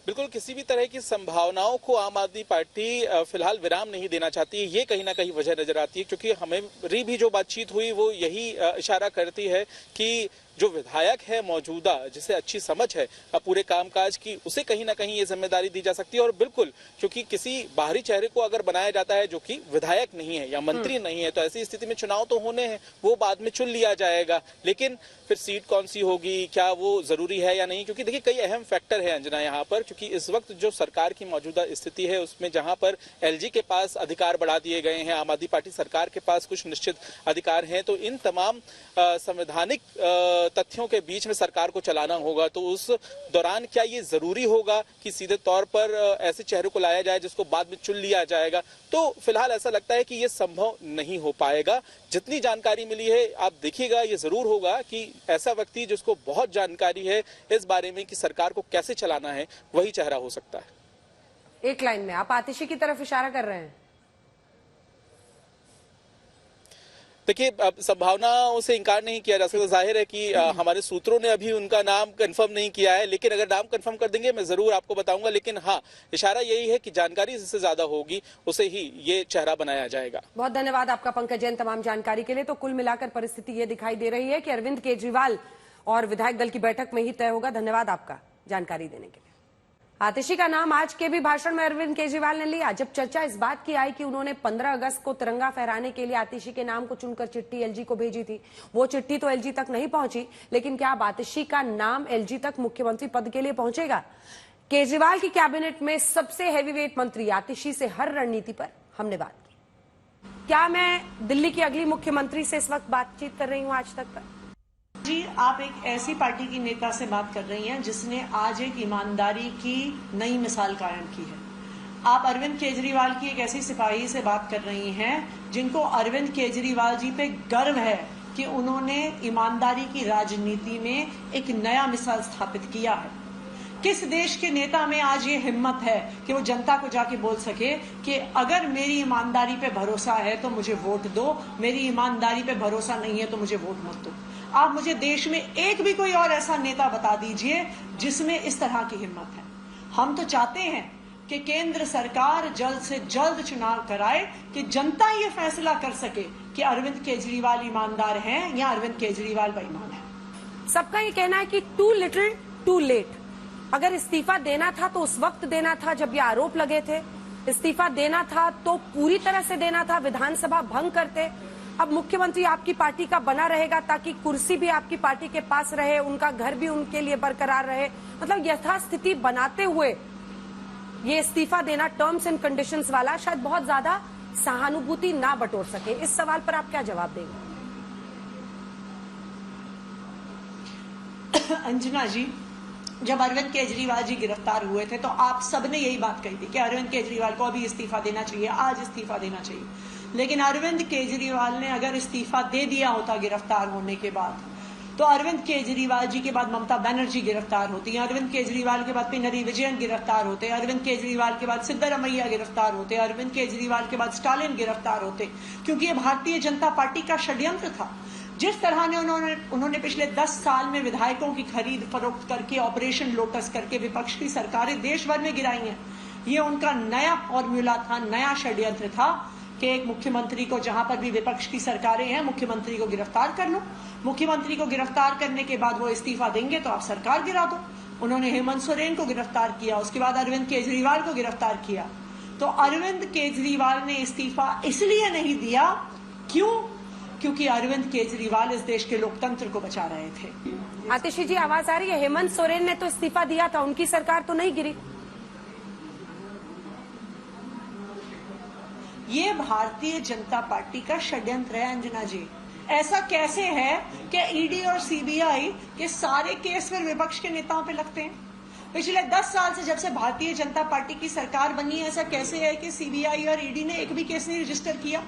बिल्कुल, किसी भी तरह की संभावनाओं को आम आदमी पार्टी फिलहाल विराम नहीं देना चाहती है। ये कहीं ना कहीं वजह नजर आती है, क्योंकि हमारी भी जो बातचीत हुई वो यही इशारा करती है कि जो विधायक है मौजूदा, जिसे अच्छी समझ है पूरे कामकाज की, उसे कहीं ना कहीं ये जिम्मेदारी दी जा सकती है। और बिल्कुल, क्योंकि किसी बाहरी चेहरे को अगर बनाया जाता है जो कि विधायक नहीं है या मंत्री नहीं है, तो ऐसी स्थिति में चुनाव तो होने हैं, वो बाद में चुन लिया जाएगा, लेकिन फिर सीट कौन सी होगी, क्या वो जरूरी है या नहीं, क्योंकि देखिए कई अहम फैक्टर है अंजना यहाँ पर। क्योंकि इस वक्त जो सरकार की मौजूदा स्थिति है उसमें जहां पर एलजी के पास अधिकार बढ़ा दिए गए हैं, आम आदमी पार्टी सरकार के पास कुछ निश्चित अधिकार हैं, तो इन तमाम संवैधानिक तथ्यों के बीच में सरकार को चलाना होगा। तो उस दौरान क्या ये जरूरी होगा कि सीधे तौर पर ऐसे चेहरे को लाया जाए जिसको बाद में चुन लिया जाएगा? तो फिलहाल ऐसा लगता है कि ये संभव नहीं हो पाएगा। जितनी जानकारी मिली है, आप देखिएगा, ये जरूर होगा कि ऐसा व्यक्ति जिसको बहुत जानकारी है इस बारे में कि सरकार को कैसे चलाना है, वही चेहरा हो सकता है। एक लाइन में आप आतिशी की तरफ इशारा कर रहे हैं। देखिए, संभावनाओं से इंकार नहीं किया जा सकता। जाहिर है कि हमारे सूत्रों ने अभी उनका नाम कंफर्म नहीं किया है, लेकिन अगर नाम कंफर्म कर देंगे मैं जरूर आपको बताऊंगा। लेकिन हाँ, इशारा यही है कि जानकारी जिससे ज्यादा होगी उसे ही ये चेहरा बनाया जाएगा। बहुत धन्यवाद आपका पंकज जैन तमाम जानकारी के लिए। तो कुल मिलाकर परिस्थिति ये दिखाई दे रही है कि अरविंद केजरीवाल और विधायक दल की बैठक में ही तय होगा। धन्यवाद आपका जानकारी देने के लिए। आतिशी का नाम आज के भी भाषण में अरविंद केजरीवाल ने लिया। जब चर्चा इस बात की आई कि उन्होंने 15 अगस्त को तिरंगा फहराने के लिए आतिशी के नाम को चुनकर चिट्ठी एलजी को भेजी थी, वो चिट्ठी तो एलजी तक नहीं पहुंची, लेकिन क्या अब आतिशी का नाम एलजी तक मुख्यमंत्री पद के लिए पहुंचेगा? केजरीवाल की कैबिनेट में सबसे हैवीवेट मंत्री आतिशी से हर रणनीति पर हमने बात की। क्या मैं दिल्ली की अगली मुख्यमंत्री से इस वक्त बातचीत कर रही हूं आज तक पर? जी, आप एक ऐसी पार्टी की नेता से बात कर रही हैं जिसने आज एक ईमानदारी की नई मिसाल कायम की है। आप अरविंद केजरीवाल की एक ऐसी सिपाही से बात कर रही हैं जिनको अरविंद केजरीवाल जी पे गर्व है कि उन्होंने ईमानदारी की राजनीति में एक नया मिसाल स्थापित किया है। किस देश के नेता में आज ये हिम्मत है कि वो जनता को जाके बोल सके कि अगर मेरी ईमानदारी पे भरोसा है तो मुझे वोट दो, मेरी ईमानदारी पे भरोसा नहीं है तो मुझे वोट मत दो। आप मुझे देश में एक भी कोई और ऐसा नेता बता दीजिए जिसमें इस तरह की हिम्मत है। हम तो चाहते हैं कि केंद्र सरकार जल्द से जल्द चुनाव कराए कि जनता ये फैसला कर सके कि अरविंद केजरीवाल ईमानदार हैं या अरविंद केजरीवाल बेईमान है। सबका ये कहना है कि टू लिटिल टू लेट। अगर इस्तीफा देना था तो उस वक्त देना था जब ये आरोप लगे थे। इस्तीफा देना था तो पूरी तरह से देना था, विधानसभा भंग करते। अब मुख्यमंत्री आपकी पार्टी का बना रहेगा ताकि कुर्सी भी आपकी पार्टी के पास रहे, उनका घर भी उनके लिए बरकरार रहे। मतलब यथास्थिति बनाते हुए ये इस्तीफा देना टर्म्स एंड कंडीशंस वाला शायद बहुत ज्यादा सहानुभूति ना बटोर सके। इस सवाल पर आप क्या जवाब देंगे? अंजना जी, जब अरविंद केजरीवाल जी गिरफ्तार हुए थे तो आप सबने यही बात कही थी कि अरविंद केजरीवाल को अभी इस्तीफा देना चाहिए, आज इस्तीफा देना चाहिए। लेकिन अरविंद केजरीवाल ने अगर इस्तीफा दे दिया होता गिरफ्तार होने के बाद, तो अरविंद केजरीवाल जी के बाद ममता बनर्जी गिरफ्तार होती, अरविंद केजरीवाल के बाद पिनरी विजयन गिरफ्तार होते, अरविंद केजरीवाल के बाद सिद्धरमैया गिरफ्तार होते, अरविंद केजरीवाल के बाद स्टालिन गिरफ्तार होते। क्योंकि ये भारतीय जनता पार्टी का षड्यंत्र था। जिस तरह ने उन्होंने पिछले 10 साल में विधायकों की खरीद फरोख्त करके, ऑपरेशन लोटस करके विपक्ष की सरकारें देश भर में गिराई हैं, ये उनका नया फॉर्मूला था, नया षड्यंत्र था कि एक मुख्यमंत्री को, जहां पर भी विपक्ष की सरकारें हैं, मुख्यमंत्री को गिरफ्तार कर लो। मुख्यमंत्री को गिरफ्तार करने के बाद वो इस्तीफा देंगे तो आप सरकार गिरा दो। उन्होंने हेमंत सोरेन को गिरफ्तार किया, उसके बाद अरविंद केजरीवाल को गिरफ्तार किया। तो अरविंद केजरीवाल ने इस्तीफा इसलिए नहीं दिया, क्यों? क्योंकि अरविंद केजरीवाल इस देश के लोकतंत्र को बचा रहे थे। आतिशी जी, आवाज आ रही है? हेमंत सोरेन ने तो इस्तीफा दिया था, उनकी सरकार तो नहीं गिरी। ये भारतीय जनता पार्टी का षड्यंत्र है अंजना जी। ऐसा कैसे है कि ईडी और सीबीआई के सारे केस फिर विपक्ष के नेताओं पे लगते हैं? पिछले 10 साल से जब से भारतीय जनता पार्टी की सरकार बनी है, ऐसा कैसे है कि सीबीआई और ईडी ने एक भी केस नहीं रजिस्टर किया?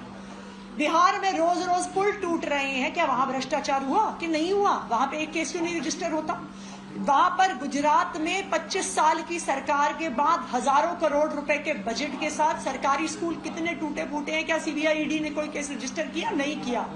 बिहार में रोज रोज पुल टूट रहे हैं, क्या वहां भ्रष्टाचार हुआ कि नहीं हुआ? वहां पे एक केस क्यों नहीं रजिस्टर होता? वहां पर गुजरात में 25 साल की सरकार के बाद हजारों करोड़ रुपए के बजट के साथ सरकारी स्कूल कितने टूटे फूटे हैं, क्या सीबीआई ईडी ने कोई केस रजिस्टर किया? नहीं किया।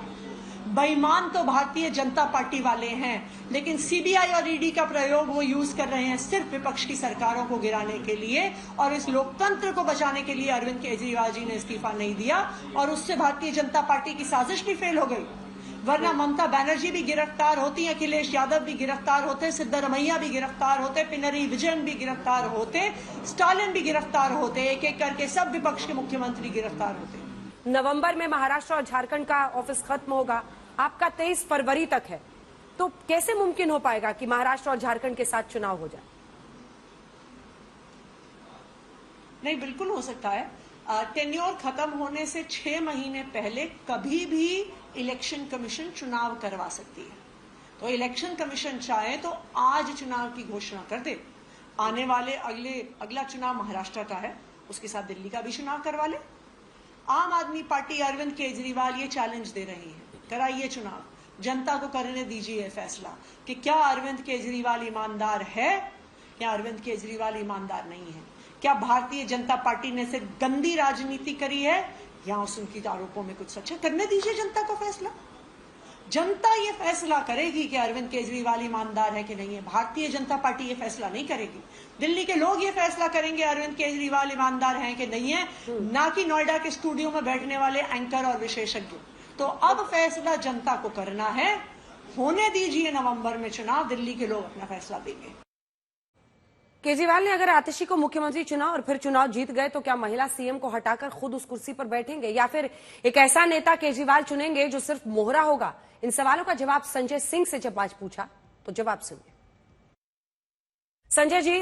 बेईमान तो भारतीय जनता पार्टी वाले हैं, लेकिन सीबीआई और ईडी का प्रयोग वो यूज कर रहे हैं सिर्फ विपक्ष की सरकारों को गिराने के लिए, और इस लोकतंत्र को बचाने के लिए अरविंद केजरीवाल जी ने इस्तीफा नहीं दिया, और उससे भारतीय जनता पार्टी की साजिश भी फेल हो गई। वरना ममता बनर्जी भी गिरफ्तार होती, अखिलेश यादव भी गिरफ्तार होते, सिद्धरमैया भी गिरफ्तार होते, पिनरई विजयन भी गिरफ्तार होते, स्टालिन भी गिरफ्तार होते, एक एक करके सब विपक्ष के मुख्यमंत्री गिरफ्तार होते। नवंबर में महाराष्ट्र और झारखंड का ऑफिस खत्म होगा, आपका 23 फरवरी तक है, तो कैसे मुमकिन हो पाएगा कि महाराष्ट्र और झारखंड के साथ चुनाव हो जाए? नहीं, बिल्कुल हो सकता है। टेन्योर खत्म होने से 6 महीने पहले कभी भी इलेक्शन कमीशन चुनाव करवा सकती है। तो इलेक्शन कमीशन चाहे तो आज चुनाव की घोषणा कर दे, आने वाले अगला चुनाव महाराष्ट्र का है, उसके साथ दिल्ली का भी चुनाव करवा ले। आम आदमी पार्टी अरविंद केजरीवाल ये चैलेंज दे रही है, कराइए चुनाव, जनता को करने दीजिए फैसला कि क्या अरविंद केजरीवाल ईमानदार है या अरविंद केजरीवाल ईमानदार नहीं है। क्या भारतीय जनता पार्टी ने सिर्फ गंदी राजनीति करी है या उनकी आरोपों में कुछ सच है? करने दीजिए जनता को फैसला। जनता ये फैसला करेगी कि अरविंद केजरीवाल ईमानदार है कि नहीं है। भारतीय जनता पार्टी ये फैसला नहीं करेगी, दिल्ली के लोग ये फैसला करेंगे अरविंद केजरीवाल ईमानदार हैं कि नहीं है, ना कि नोएडा के स्टूडियो में बैठने वाले एंकर और विशेषज्ञ। तो अब फैसला जनता को करना है, होने दीजिए नवंबर में चुनाव, दिल्ली के लोग अपना फैसला देंगे। केजरीवाल ने अगर आतिशी को मुख्यमंत्री चुना और फिर चुनाव जीत गए तो क्या महिला सीएम को हटाकर खुद उस कुर्सी पर बैठेंगे या फिर एक ऐसा नेता केजरीवाल चुनेंगे जो सिर्फ मोहरा होगा? इन सवालों का जवाब संजय सिंह से जब आज पूछा तो जवाब सुनिए। संजय जी,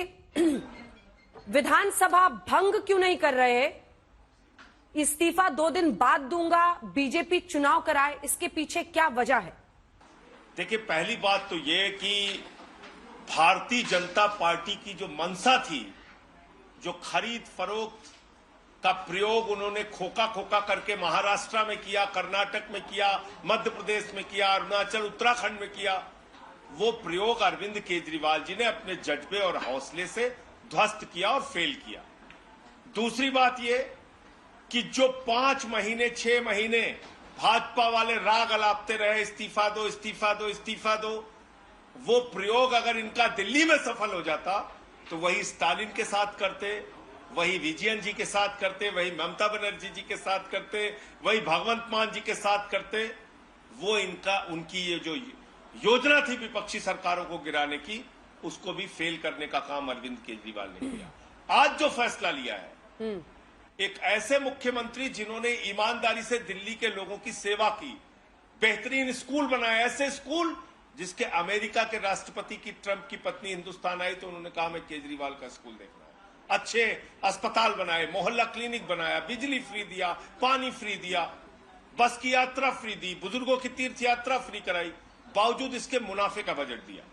विधानसभा भंग क्यों नहीं कर रहे? इस्तीफा 2 दिन बाद दूंगा, बीजेपी चुनाव कराए, इसके पीछे क्या वजह है? देखिए, पहली बात तो ये कि भारतीय जनता पार्टी की जो मंशा थी, जो खरीद फरोख्त का प्रयोग उन्होंने खोखा खोखा करके महाराष्ट्र में किया, कर्नाटक में किया, मध्य प्रदेश में किया, अरुणाचल उत्तराखंड में किया, वो प्रयोग अरविंद केजरीवाल जी ने अपने जज्बे और हौसले से ध्वस्त किया और फेल किया। दूसरी बात ये कि जो 5 महीने 6 महीने भाजपा वाले राग अलापते रहे, इस्तीफा दो इस्तीफा दो इस्तीफा दो, वो प्रयोग अगर इनका दिल्ली में सफल हो जाता तो वही स्टालिन के साथ करते, वही विजयन जी के साथ करते, वही ममता बनर्जी जी के साथ करते, वही भगवंत मान जी के साथ करते। वो उनकी ये जो योजना थी विपक्षी सरकारों को गिराने की, उसको भी फेल करने का काम अरविंद केजरीवाल ने किया। आज जो फैसला लिया है, एक ऐसे मुख्यमंत्री जिन्होंने ईमानदारी से दिल्ली के लोगों की सेवा की, बेहतरीन स्कूल बनाए, ऐसे स्कूल जिसके अमेरिका के राष्ट्रपति की ट्रंप की पत्नी हिंदुस्तान आई तो उन्होंने कहा मैं केजरीवाल का स्कूल देखना है। अच्छे अस्पताल बनाए, मोहल्ला क्लिनिक बनाया, बिजली फ्री दिया, पानी फ्री दिया, बस की यात्रा फ्री दी, बुजुर्गों की तीर्थ यात्रा फ्री कराई, बावजूद इसके मुनाफे का बजट दिया।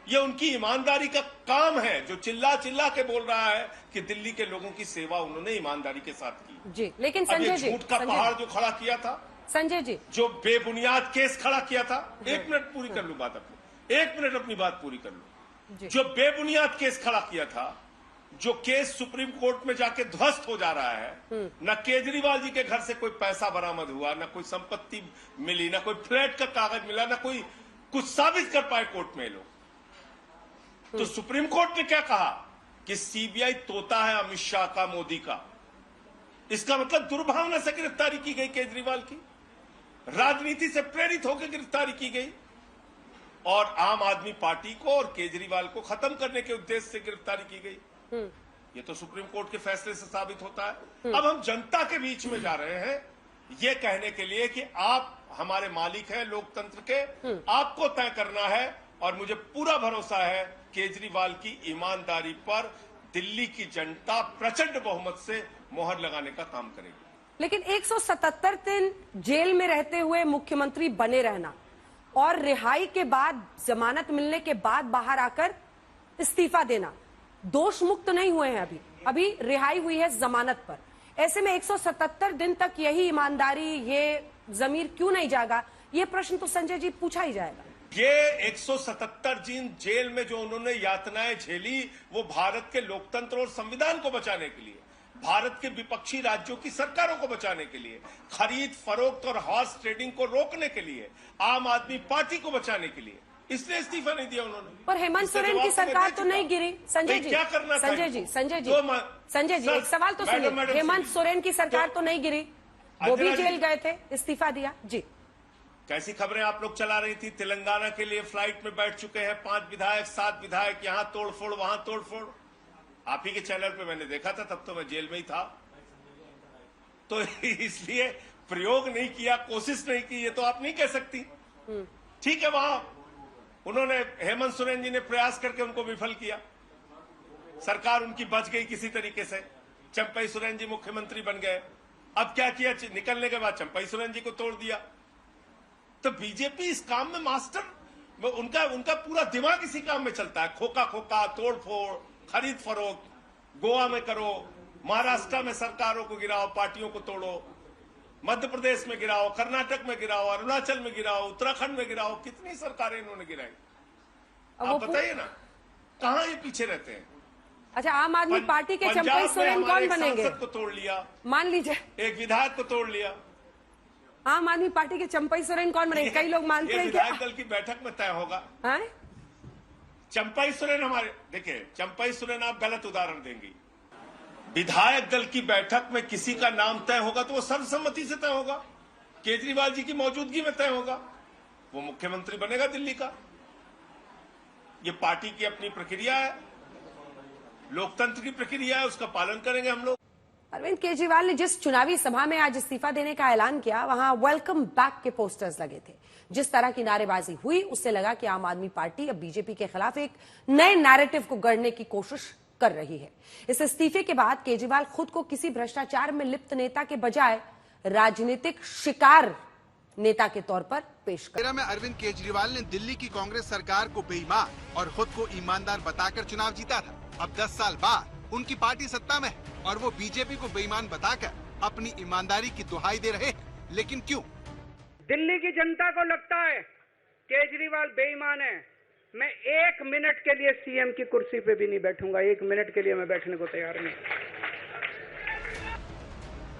ये उनकी ईमानदारी का काम है, जो चिल्ला चिल्ला के बोल रहा है कि दिल्ली के लोगों की सेवा उन्होंने ईमानदारी के साथ की जी। लेकिन संजय जी, झूठ का पहाड़ जो खड़ा किया था, संजय जी, जो बेबुनियाद केस खड़ा किया था, 1 मिनट पूरी कर लूं बात अपनी, 1 मिनट अपनी बात पूरी कर लूं। जो बेबुनियाद केस खड़ा किया था, जो केस सुप्रीम कोर्ट में जाके ध्वस्त हो जा रहा है, न केजरीवाल जी के घर से कोई पैसा बरामद हुआ, न कोई संपत्ति मिली, न कोई फ्लैट का कागज मिला, न कोई कुछ साबित कर पाए कोर्ट में लोग। तो सुप्रीम कोर्ट ने क्या कहा कि सीबीआई तोता है अमित शाह का, मोदी का। इसका मतलब दुर्भावना से गिरफ्तारी की गई केजरीवाल की, राजनीति से प्रेरित होकर गिरफ्तारी की गई और आम आदमी पार्टी को और केजरीवाल को खत्म करने के उद्देश्य से गिरफ्तारी की गई। ये तो सुप्रीम कोर्ट के फैसले से साबित होता है। अब हम जनता के बीच में जा रहे हैं ये कहने के लिए कि आप हमारे मालिक हैं लोकतंत्र के, आपको तय करना है और मुझे पूरा भरोसा है केजरीवाल की ईमानदारी पर दिल्ली की जनता प्रचंड बहुमत से मोहर लगाने का काम करेगी। लेकिन 177 दिन जेल में रहते हुए मुख्यमंत्री बने रहना और रिहाई के बाद, जमानत मिलने के बाद बाहर आकर इस्तीफा देना, दोष मुक्त नहीं हुए हैं अभी रिहाई हुई है जमानत पर। ऐसे में 177 दिन तक यही ईमानदारी, ये जमीर क्यों नहीं जागा? ये प्रश्न तो संजय जी पूछा ही जाएगा। ये 177 दिन जेल में जो उन्होंने यातनाएं झेली, वो भारत के लोकतंत्र और संविधान को बचाने के लिए, भारत के विपक्षी राज्यों की सरकारों को बचाने के लिए, खरीद फरोख्त और हॉर्स ट्रेडिंग को रोकने के लिए, आम आदमी पार्टी को बचाने के लिए, इसलिए इस्तीफा नहीं दिया उन्होंने। पर हेमंत सोरेन की सरकार तो नहीं गिरी संजय जी। क्या करना संजय जी एक सवाल तो सुनिए, हेमंत सोरेन की सरकार तो नहीं गिरी, वो भी जेल गए थे, इस्तीफा दिया जी। कैसी खबरें आप लोग चला रही थी? तेलंगाना के लिए फ्लाइट में बैठ चुके हैं 5 विधायक, 7 विधायक, यहां तोड़फोड़ वहां तोड़फोड़। आप ही के चैनल पे मैंने देखा था, तब तो मैं जेल में ही था। तो इसलिए प्रयोग नहीं किया, कोशिश नहीं की, ये तो आप नहीं कह सकती। ठीक है, वहां उन्होंने, हेमंत सोरेन जी ने प्रयास करके उनको विफल किया, सरकार उनकी बच गई किसी तरीके से, चंपई सोरेन जी मुख्यमंत्री बन गए। अब क्या किया? निकलने के बाद चंपई सोरेन जी को तोड़ दिया। तो बीजेपी इस काम में मास्टर, उनका पूरा दिमाग इसी काम में चलता है। खोखा खोखा, तोड़ फोड़, खरीद फरोख्त, गोवा में करो, महाराष्ट्र में सरकारों को गिराओ, पार्टियों को तोड़ो, मध्य प्रदेश में गिराओ, कर्नाटक में गिराओ, अरुणाचल में गिराओ, उत्तराखंड में गिराओ, कितनी सरकारें इन्होंने गिराई। आप बताइए ना, कहां ये पीछे रहते हैं? अच्छा, आम आदमी पार्टी के चंपई सोरेन कौन बनेंगे? सांसद को तोड़ लिया, मान लीजिए एक विधायक को तोड़ लिया, आम आदमी पार्टी के चंपई सोरेन कौन बनेंगे? कई लोग मानते हैं कि विधायक दल की बैठक में तय होगा। चंपई सोरेन हमारे, देखिए चंपई सोरेन आप गलत उदाहरण देंगी। विधायक दल की बैठक में किसी का नाम तय होगा तो वो सर्वसम्मति से तय होगा, केजरीवाल जी की मौजूदगी में तय होगा, वो मुख्यमंत्री बनेगा दिल्ली का। ये पार्टी की अपनी प्रक्रिया है, लोकतंत्र की प्रक्रिया है, उसका पालन करेंगे हम लोग। अरविंद केजरीवाल ने जिस चुनावी सभा में आज इस्तीफा देने का ऐलान किया, वहां वेलकम बैक के पोस्टर्स लगे थे। जिस तरह की नारेबाजी हुई, उससे लगा कि आम आदमी पार्टी अब बीजेपी के खिलाफ एक नए नैरेटिव को गढ़ने की कोशिश कर रही है। इस इस्तीफे के बाद केजरीवाल खुद को किसी भ्रष्टाचार में लिप्त नेता के बजाय राजनीतिक शिकार नेता के तौर पर पेश कर। में अरविंद केजरीवाल ने दिल्ली की कांग्रेस सरकार को बेईमान और खुद को ईमानदार बताकर चुनाव जीता था। अब 10 साल बाद उनकी पार्टी सत्ता में है और वो बीजेपी को बेईमान बताकर अपनी ईमानदारी की दुहाई दे रहे हैं। लेकिन क्यों? दिल्ली की जनता को लगता है केजरीवाल बेईमान है। मैं 1 मिनट के लिए सीएम की कुर्सी पे भी नहीं बैठूंगा, 1 मिनट के लिए मैं बैठने को तैयार नहीं।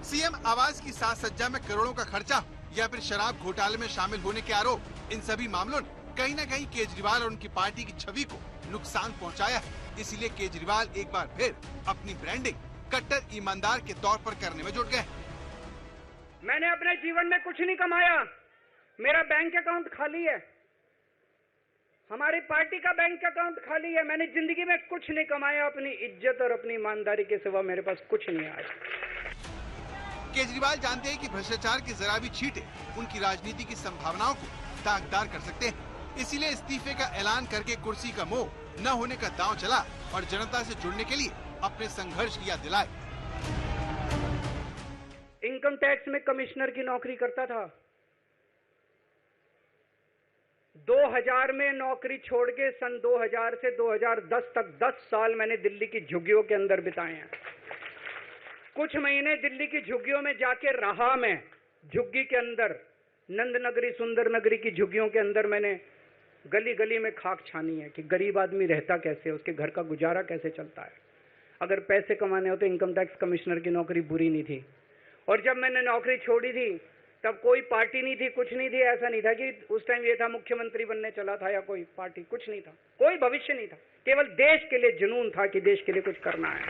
सीएम आवास की साज सज्जा में करोड़ों का खर्चा या फिर शराब घोटाले में शामिल होने के आरोप, इन सभी मामलों ने कहीं न कहीं केजरीवाल और उनकी पार्टी की छवि को नुकसान पहुंचाया है। इसीलिए केजरीवाल एक बार फिर अपनी ब्रांडिंग कट्टर ईमानदार के तौर पर करने में जुट गए। मैंने अपने जीवन में कुछ नहीं कमाया, मेरा बैंक अकाउंट खाली है, हमारी पार्टी का बैंक अकाउंट खाली है। मैंने जिंदगी में कुछ नहीं कमाया, अपनी इज्जत और अपनी ईमानदारी के सिवा मेरे पास कुछ नहीं आया। केजरीवाल जानते हैं कि भ्रष्टाचार की जरा भी छींटे उनकी राजनीति की संभावनाओं को दागदार कर सकते हैं। इसीलिए इस्तीफे का ऐलान करके कुर्सी का मोह न होने का दांव चला और जनता से जुड़ने के लिए अपने संघर्ष की याद दिलाए। इनकम टैक्स में कमिश्नर की नौकरी करता था, 2000 में नौकरी छोड़ के सन 2000 से 2010 तक 10 साल मैंने दिल्ली की झुग्गियों के अंदर बिताए हैं। कुछ महीने दिल्ली की झुग्गियों में जाके रहा मैं, झुग्गी के अंदर, नंद नगरी, सुंदर नगरी की झुग्गियों के अंदर मैंने गली गली में खाक छानी है कि गरीब आदमी रहता कैसे, उसके घर का गुजारा कैसे चलता है। अगर पैसे कमाने हो तो इनकम टैक्स कमिश्नर की नौकरी बुरी नहीं थी। और जब मैंने नौकरी छोड़ी थी तब कोई पार्टी नहीं थी, कुछ नहीं थी। ऐसा नहीं था कि उस टाइम ये था मुख्यमंत्री बनने चला था या कोई पार्टी, कुछ नहीं था, कोई भविष्य नहीं था, केवल देश के लिए जुनून था कि देश के लिए कुछ करना है।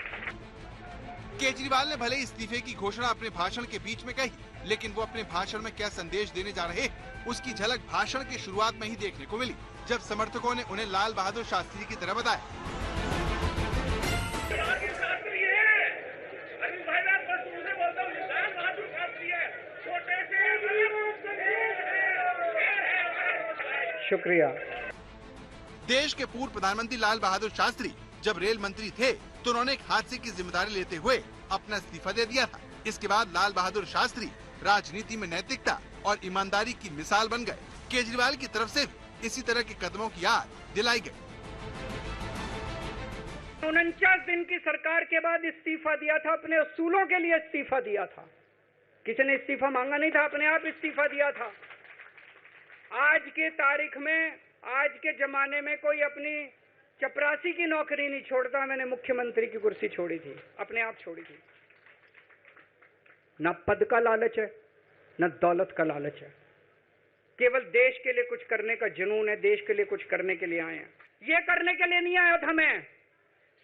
केजरीवाल ने भले इस्तीफे की घोषणा अपने भाषण के बीच में कही, लेकिन वो अपने भाषण में क्या संदेश देने जा रहे उसकी झलक भाषण की शुरुआत में ही देखने को मिली, जब समर्थकों ने उन्हें लाल बहादुर शास्त्री की तरह बताया। शुक्रिया। देश के पूर्व प्रधानमंत्री लाल बहादुर शास्त्री जब रेल मंत्री थे तो उन्होंने एक हादसे की जिम्मेदारी लेते हुए अपना इस्तीफा दे दिया था। इसके बाद लाल बहादुर शास्त्री राजनीति में नैतिकता और ईमानदारी की मिसाल बन गए। केजरीवाल की तरफ से इसी तरह के कदमों की याद दिलाई गई। 49 दिन की सरकार के बाद इस्तीफा दिया था, अपने असूलों के लिए इस्तीफा दिया था। किसी ने इस्तीफा मांगा नहीं था, अपने आप इस्तीफा दिया था। आज के तारीख में, आज के जमाने में कोई अपनी चपरासी की नौकरी नहीं छोड़ता। मैंने मुख्यमंत्री की कुर्सी छोड़ी थी, अपने आप छोड़ी थी। न पद का लालच है, न दौलत का लालच है, केवल देश के लिए कुछ करने का जुनून है। देश के लिए कुछ करने के लिए आए हैं। ये करने के लिए नहीं आया था मैं,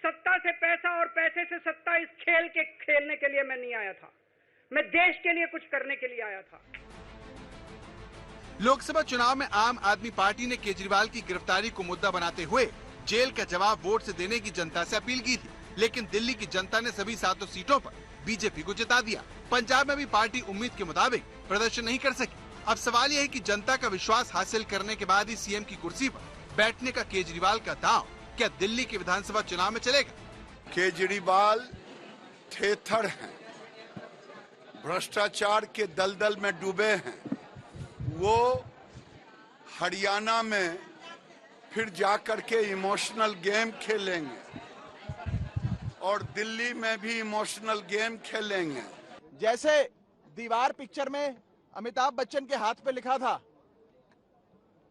सत्ता से पैसा और पैसे से सत्ता, इस खेल के खेलने के लिए मैं नहीं आया था। मैं देश के लिए कुछ करने के लिए आया था। लोकसभा चुनाव में आम आदमी पार्टी ने केजरीवाल की गिरफ्तारी को मुद्दा बनाते हुए जेल का जवाब वोट से देने की जनता से अपील की थी, लेकिन दिल्ली की जनता ने सभी 7 सीटों पर बीजेपी को जिता दिया। पंजाब में भी पार्टी उम्मीद के मुताबिक प्रदर्शन नहीं कर सकी। अब सवाल यह है कि जनता का विश्वास हासिल करने के बाद ही सीएम की कुर्सी पर बैठने का केजरीवाल का दांव क्या दिल्ली के विधानसभा चुनाव में चलेगा? केजरीवाल थेथड़ हैं, भ्रष्टाचार के दलदल में डूबे हैं। वो हरियाणा में फिर जाकर के इमोशनल गेम खेलेंगे और दिल्ली में भी इमोशनल गेम खेलेंगे। जैसे दीवार पिक्चर में अमिताभ बच्चन के हाथ पे लिखा था,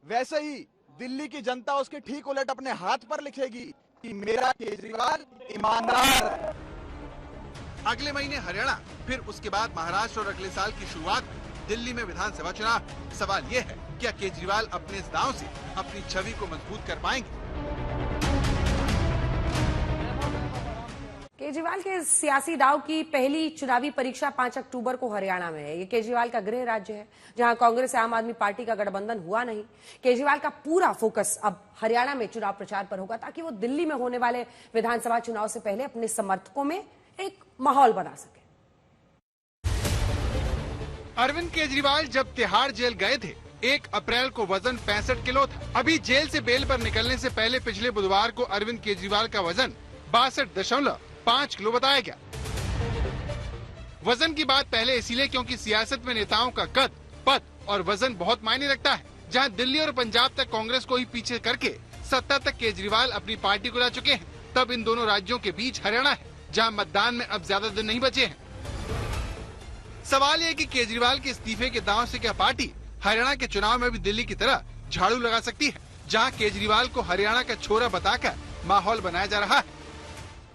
वैसे ही दिल्ली की जनता उसके ठीक उलट अपने हाथ पर लिखेगी कि मेरा केजरीवाल ईमानदार। अगले महीने हरियाणा, फिर उसके बाद महाराष्ट्र और अगले साल की शुरुआत में दिल्ली में विधानसभा चुनाव। सवाल ये है, क्या केजरीवाल अपने इस दांव से अपनी छवि को मजबूत कर पाएंगे? केजरीवाल के सियासी दाव की पहली चुनावी परीक्षा 5 अक्टूबर को हरियाणा में है। ये केजरीवाल का गृह राज्य है, जहां कांग्रेस से आम आदमी पार्टी का गठबंधन हुआ नहीं। केजरीवाल का पूरा फोकस अब हरियाणा में चुनाव प्रचार पर होगा, ताकि वो दिल्ली में होने वाले विधानसभा चुनाव से पहले अपने समर्थकों में एक माहौल बना सके। अरविंद केजरीवाल जब तिहाड़ जेल गए थे, 1 अप्रैल को वजन 65 किलो था। अभी जेल से बेल पर निकलने से पहले पिछले बुधवार को अरविंद केजरीवाल का वजन 62.5 किलो बताया गया। वजन की बात पहले इसीलिए क्योंकि सियासत में नेताओं का कद, पद और वजन बहुत मायने रखता है। जहां दिल्ली और पंजाब तक कांग्रेस को ही पीछे करके सत्ता तक केजरीवाल अपनी पार्टी को ला चुके हैं, तब इन दोनों राज्यों के बीच हरियाणा है, जहां मतदान में अब ज्यादा दिन नहीं बचे हैं। सवाल ये कि केजरीवाल के इस्तीफे के दांव से क्या पार्टी हरियाणा के चुनाव में भी दिल्ली की तरह झाड़ू लगा सकती है, जहां केजरीवाल को हरियाणा का छोरा बताकर माहौल बनाया जा रहा है।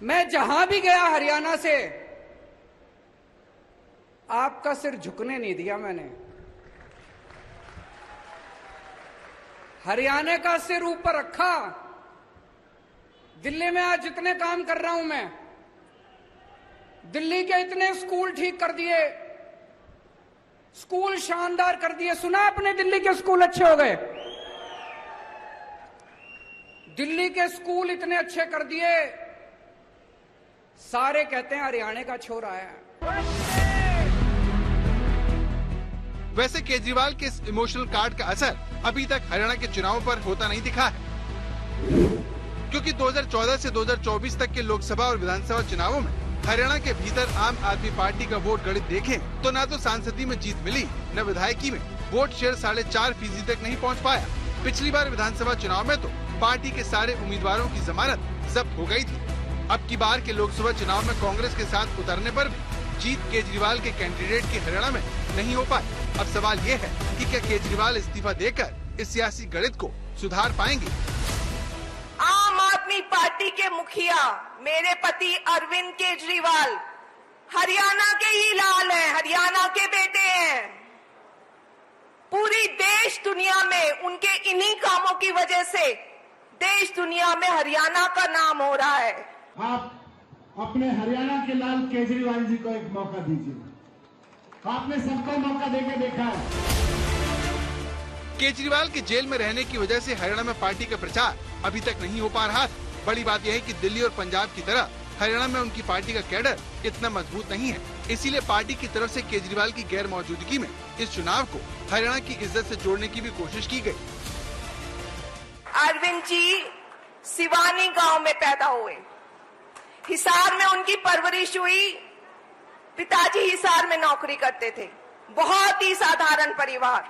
मैं जहां भी गया हरियाणा से, आपका सिर झुकने नहीं दिया मैंने। हरियाणा का सिर ऊपर रखा। दिल्ली में आज जितने काम कर रहा हूं मैं, दिल्ली के इतने स्कूल ठीक कर दिए, स्कूल शानदार कर दिए। सुना आपने दिल्ली के स्कूल अच्छे हो गए? दिल्ली के स्कूल इतने अच्छे कर दिए, सारे कहते हैं हरियाणा का छोरा है। वैसे केजरीवाल के इस इमोशनल कार्ड का असर अभी तक हरियाणा के चुनावों पर होता नहीं दिखा है, क्योंकि 2014 से 2024 तक के लोकसभा और विधानसभा चुनावों में हरियाणा के भीतर आम आदमी पार्टी का वोट गणित देखें तो न तो सांसदी में जीत मिली, न विधायकी में। वोट शेयर 4.5% तक नहीं पहुंच पाया। पिछली बार विधानसभा चुनाव में तो पार्टी के सारे उम्मीदवारों की जमानत जब्त हो गई थी। अब की बार के लोकसभा चुनाव में कांग्रेस के साथ उतरने पर भी जीत केजरीवाल के कैंडिडेट की हरियाणा में नहीं हो पाई। अब सवाल ये है कि क्या केजरीवाल इस्तीफा देकर इस सियासी गणित को सुधार पाएंगे? आम आदमी पार्टी के मुखिया मेरे पति अरविंद केजरीवाल हरियाणा के ही लाल हैं, हरियाणा के बेटे हैं। पूरी देश दुनिया में उनके इन्हीं कामों की वजह से देश दुनिया में हरियाणा का नाम हो रहा है। आप अपने हरियाणा के लाल केजरीवाल जी को एक मौका दीजिए। आपने सबको मौका देके देखा है। केजरीवाल के जेल में रहने की वजह से हरियाणा में पार्टी का प्रचार अभी तक नहीं हो पा रहा था। बड़ी बात यह है कि दिल्ली और पंजाब की तरह हरियाणा में उनकी पार्टी का कैडर इतना मजबूत नहीं है। इसीलिए पार्टी की तरफ से केजरीवाल की गैर मौजूदगी में इस चुनाव को हरियाणा की इज्जत से जोड़ने की भी कोशिश की गई। अरविंद जी सिवानी गांव में पैदा हुए, हिसार में उनकी परवरिश हुई। पिताजी हिसार में नौकरी करते थे। बहुत ही साधारण परिवार।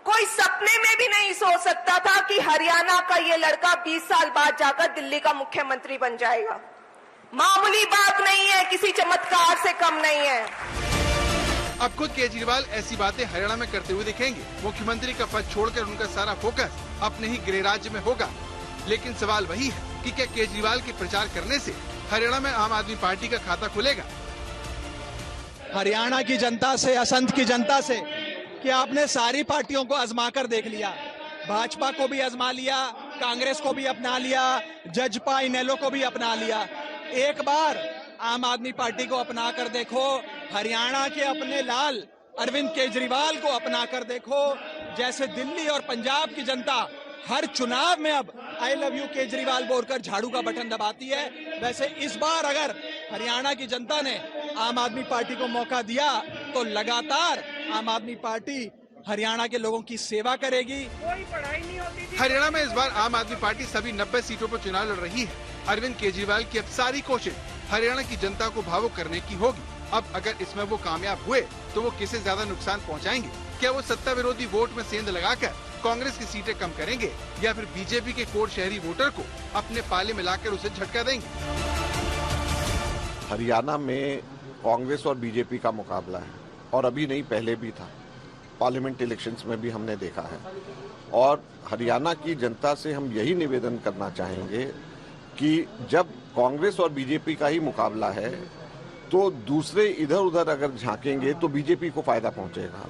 कोई सपने में भी नहीं सोच सकता था कि हरियाणा का ये लड़का 20 साल बाद जाकर दिल्ली का मुख्यमंत्री बन जाएगा। मामूली बात नहीं है, किसी चमत्कार से कम नहीं है। अब खुद केजरीवाल ऐसी बातें हरियाणा में करते हुए दिखेंगे। मुख्यमंत्री का पद छोड़कर उनका सारा फोकस अपने ही गृह राज्य में होगा। लेकिन सवाल वही है कि क्या केजरीवाल के प्रचार करने से हरियाणा में आम आदमी पार्टी का खाता खुलेगा? हरियाणा की जनता से, असंध की जनता से कि आपने सारी पार्टियों को आजमा कर देख लिया। भाजपा को भी आजमा लिया, कांग्रेस को भी अपना लिया, जजपा इनेलो को भी अपना लिया। एक बार आम आदमी पार्टी को अपना कर देखो। हरियाणा के अपने लाल अरविंद केजरीवाल को अपना कर देखो। जैसे दिल्ली और पंजाब की जनता हर चुनाव में अब आई लव यू केजरीवाल बोलकर झाड़ू का बटन दबाती है, वैसे इस बार अगर हरियाणा की जनता ने आम आदमी पार्टी को मौका दिया तो लगातार आम आदमी पार्टी हरियाणा के लोगों की सेवा करेगी। कोई पढ़ाई नहीं होती थी। हरियाणा में इस बार आम आदमी पार्टी सभी 90 सीटों पर चुनाव लड़ रही है। अरविंद केजरीवाल की अब सारी कोशिश हरियाणा की जनता को भावुक करने की होगी। अब अगर इसमें वो कामयाब हुए तो वो किसे ज्यादा नुकसान पहुंचाएंगे? क्या वो सत्ता विरोधी वोट में सेंध लगाकर कांग्रेस की सीटें कम करेंगे या फिर बीजेपी के कोर शहरी वोटर को अपने पाले में लाकर उसे झटका देंगे? हरियाणा में कांग्रेस और बीजेपी का मुकाबला है और अभी नहीं, पहले भी था। पार्लियामेंट इलेक्शंस में भी हमने देखा है और हरियाणा की जनता से हम यही निवेदन करना चाहेंगे कि जब कांग्रेस और बीजेपी का ही मुकाबला है तो दूसरे इधर उधर अगर झांकेंगे तो बीजेपी को फायदा पहुंचेगा।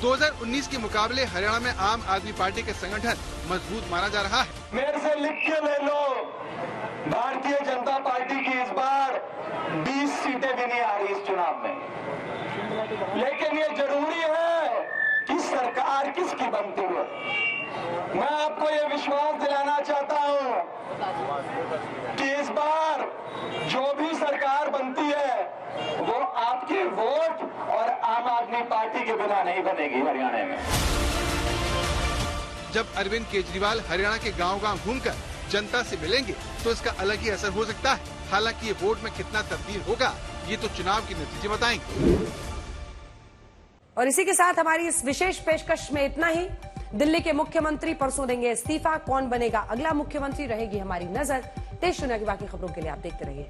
2019 के मुकाबले हरियाणा में आम आदमी पार्टी का संगठन मजबूत माना जा रहा है। मेरे से लिख के ले लो, भारतीय जनता पार्टी की इस बार 20 सीटें भी नहीं आ रही इस चुनाव में, लेकिन ये जरूरी है कि सरकार किसकी बनती है। मैं आपको ये विश्वास दिलाना चाहता हूं कि इस बार जो भी सरकार बनती है वो आपके वोट और आम आदमी पार्टी के बिना नहीं बनेगी हरियाणा में। जब अरविंद केजरीवाल हरियाणा के गांव-गांव घूमकर जनता से मिलेंगे तो इसका अलग ही असर हो सकता है। हालांकि ये वोट में कितना तब्दील होगा ये तो चुनाव के नतीजे बताएंगे। और इसी के साथ हमारी इस विशेष पेशकश में इतना ही। दिल्ली के मुख्यमंत्री परसों देंगे इस्तीफा, कौन बनेगा अगला मुख्यमंत्री रहेगी हमारी नजर। देश दुनिया की बाकी खबरों के लिए आप देखते रहिए।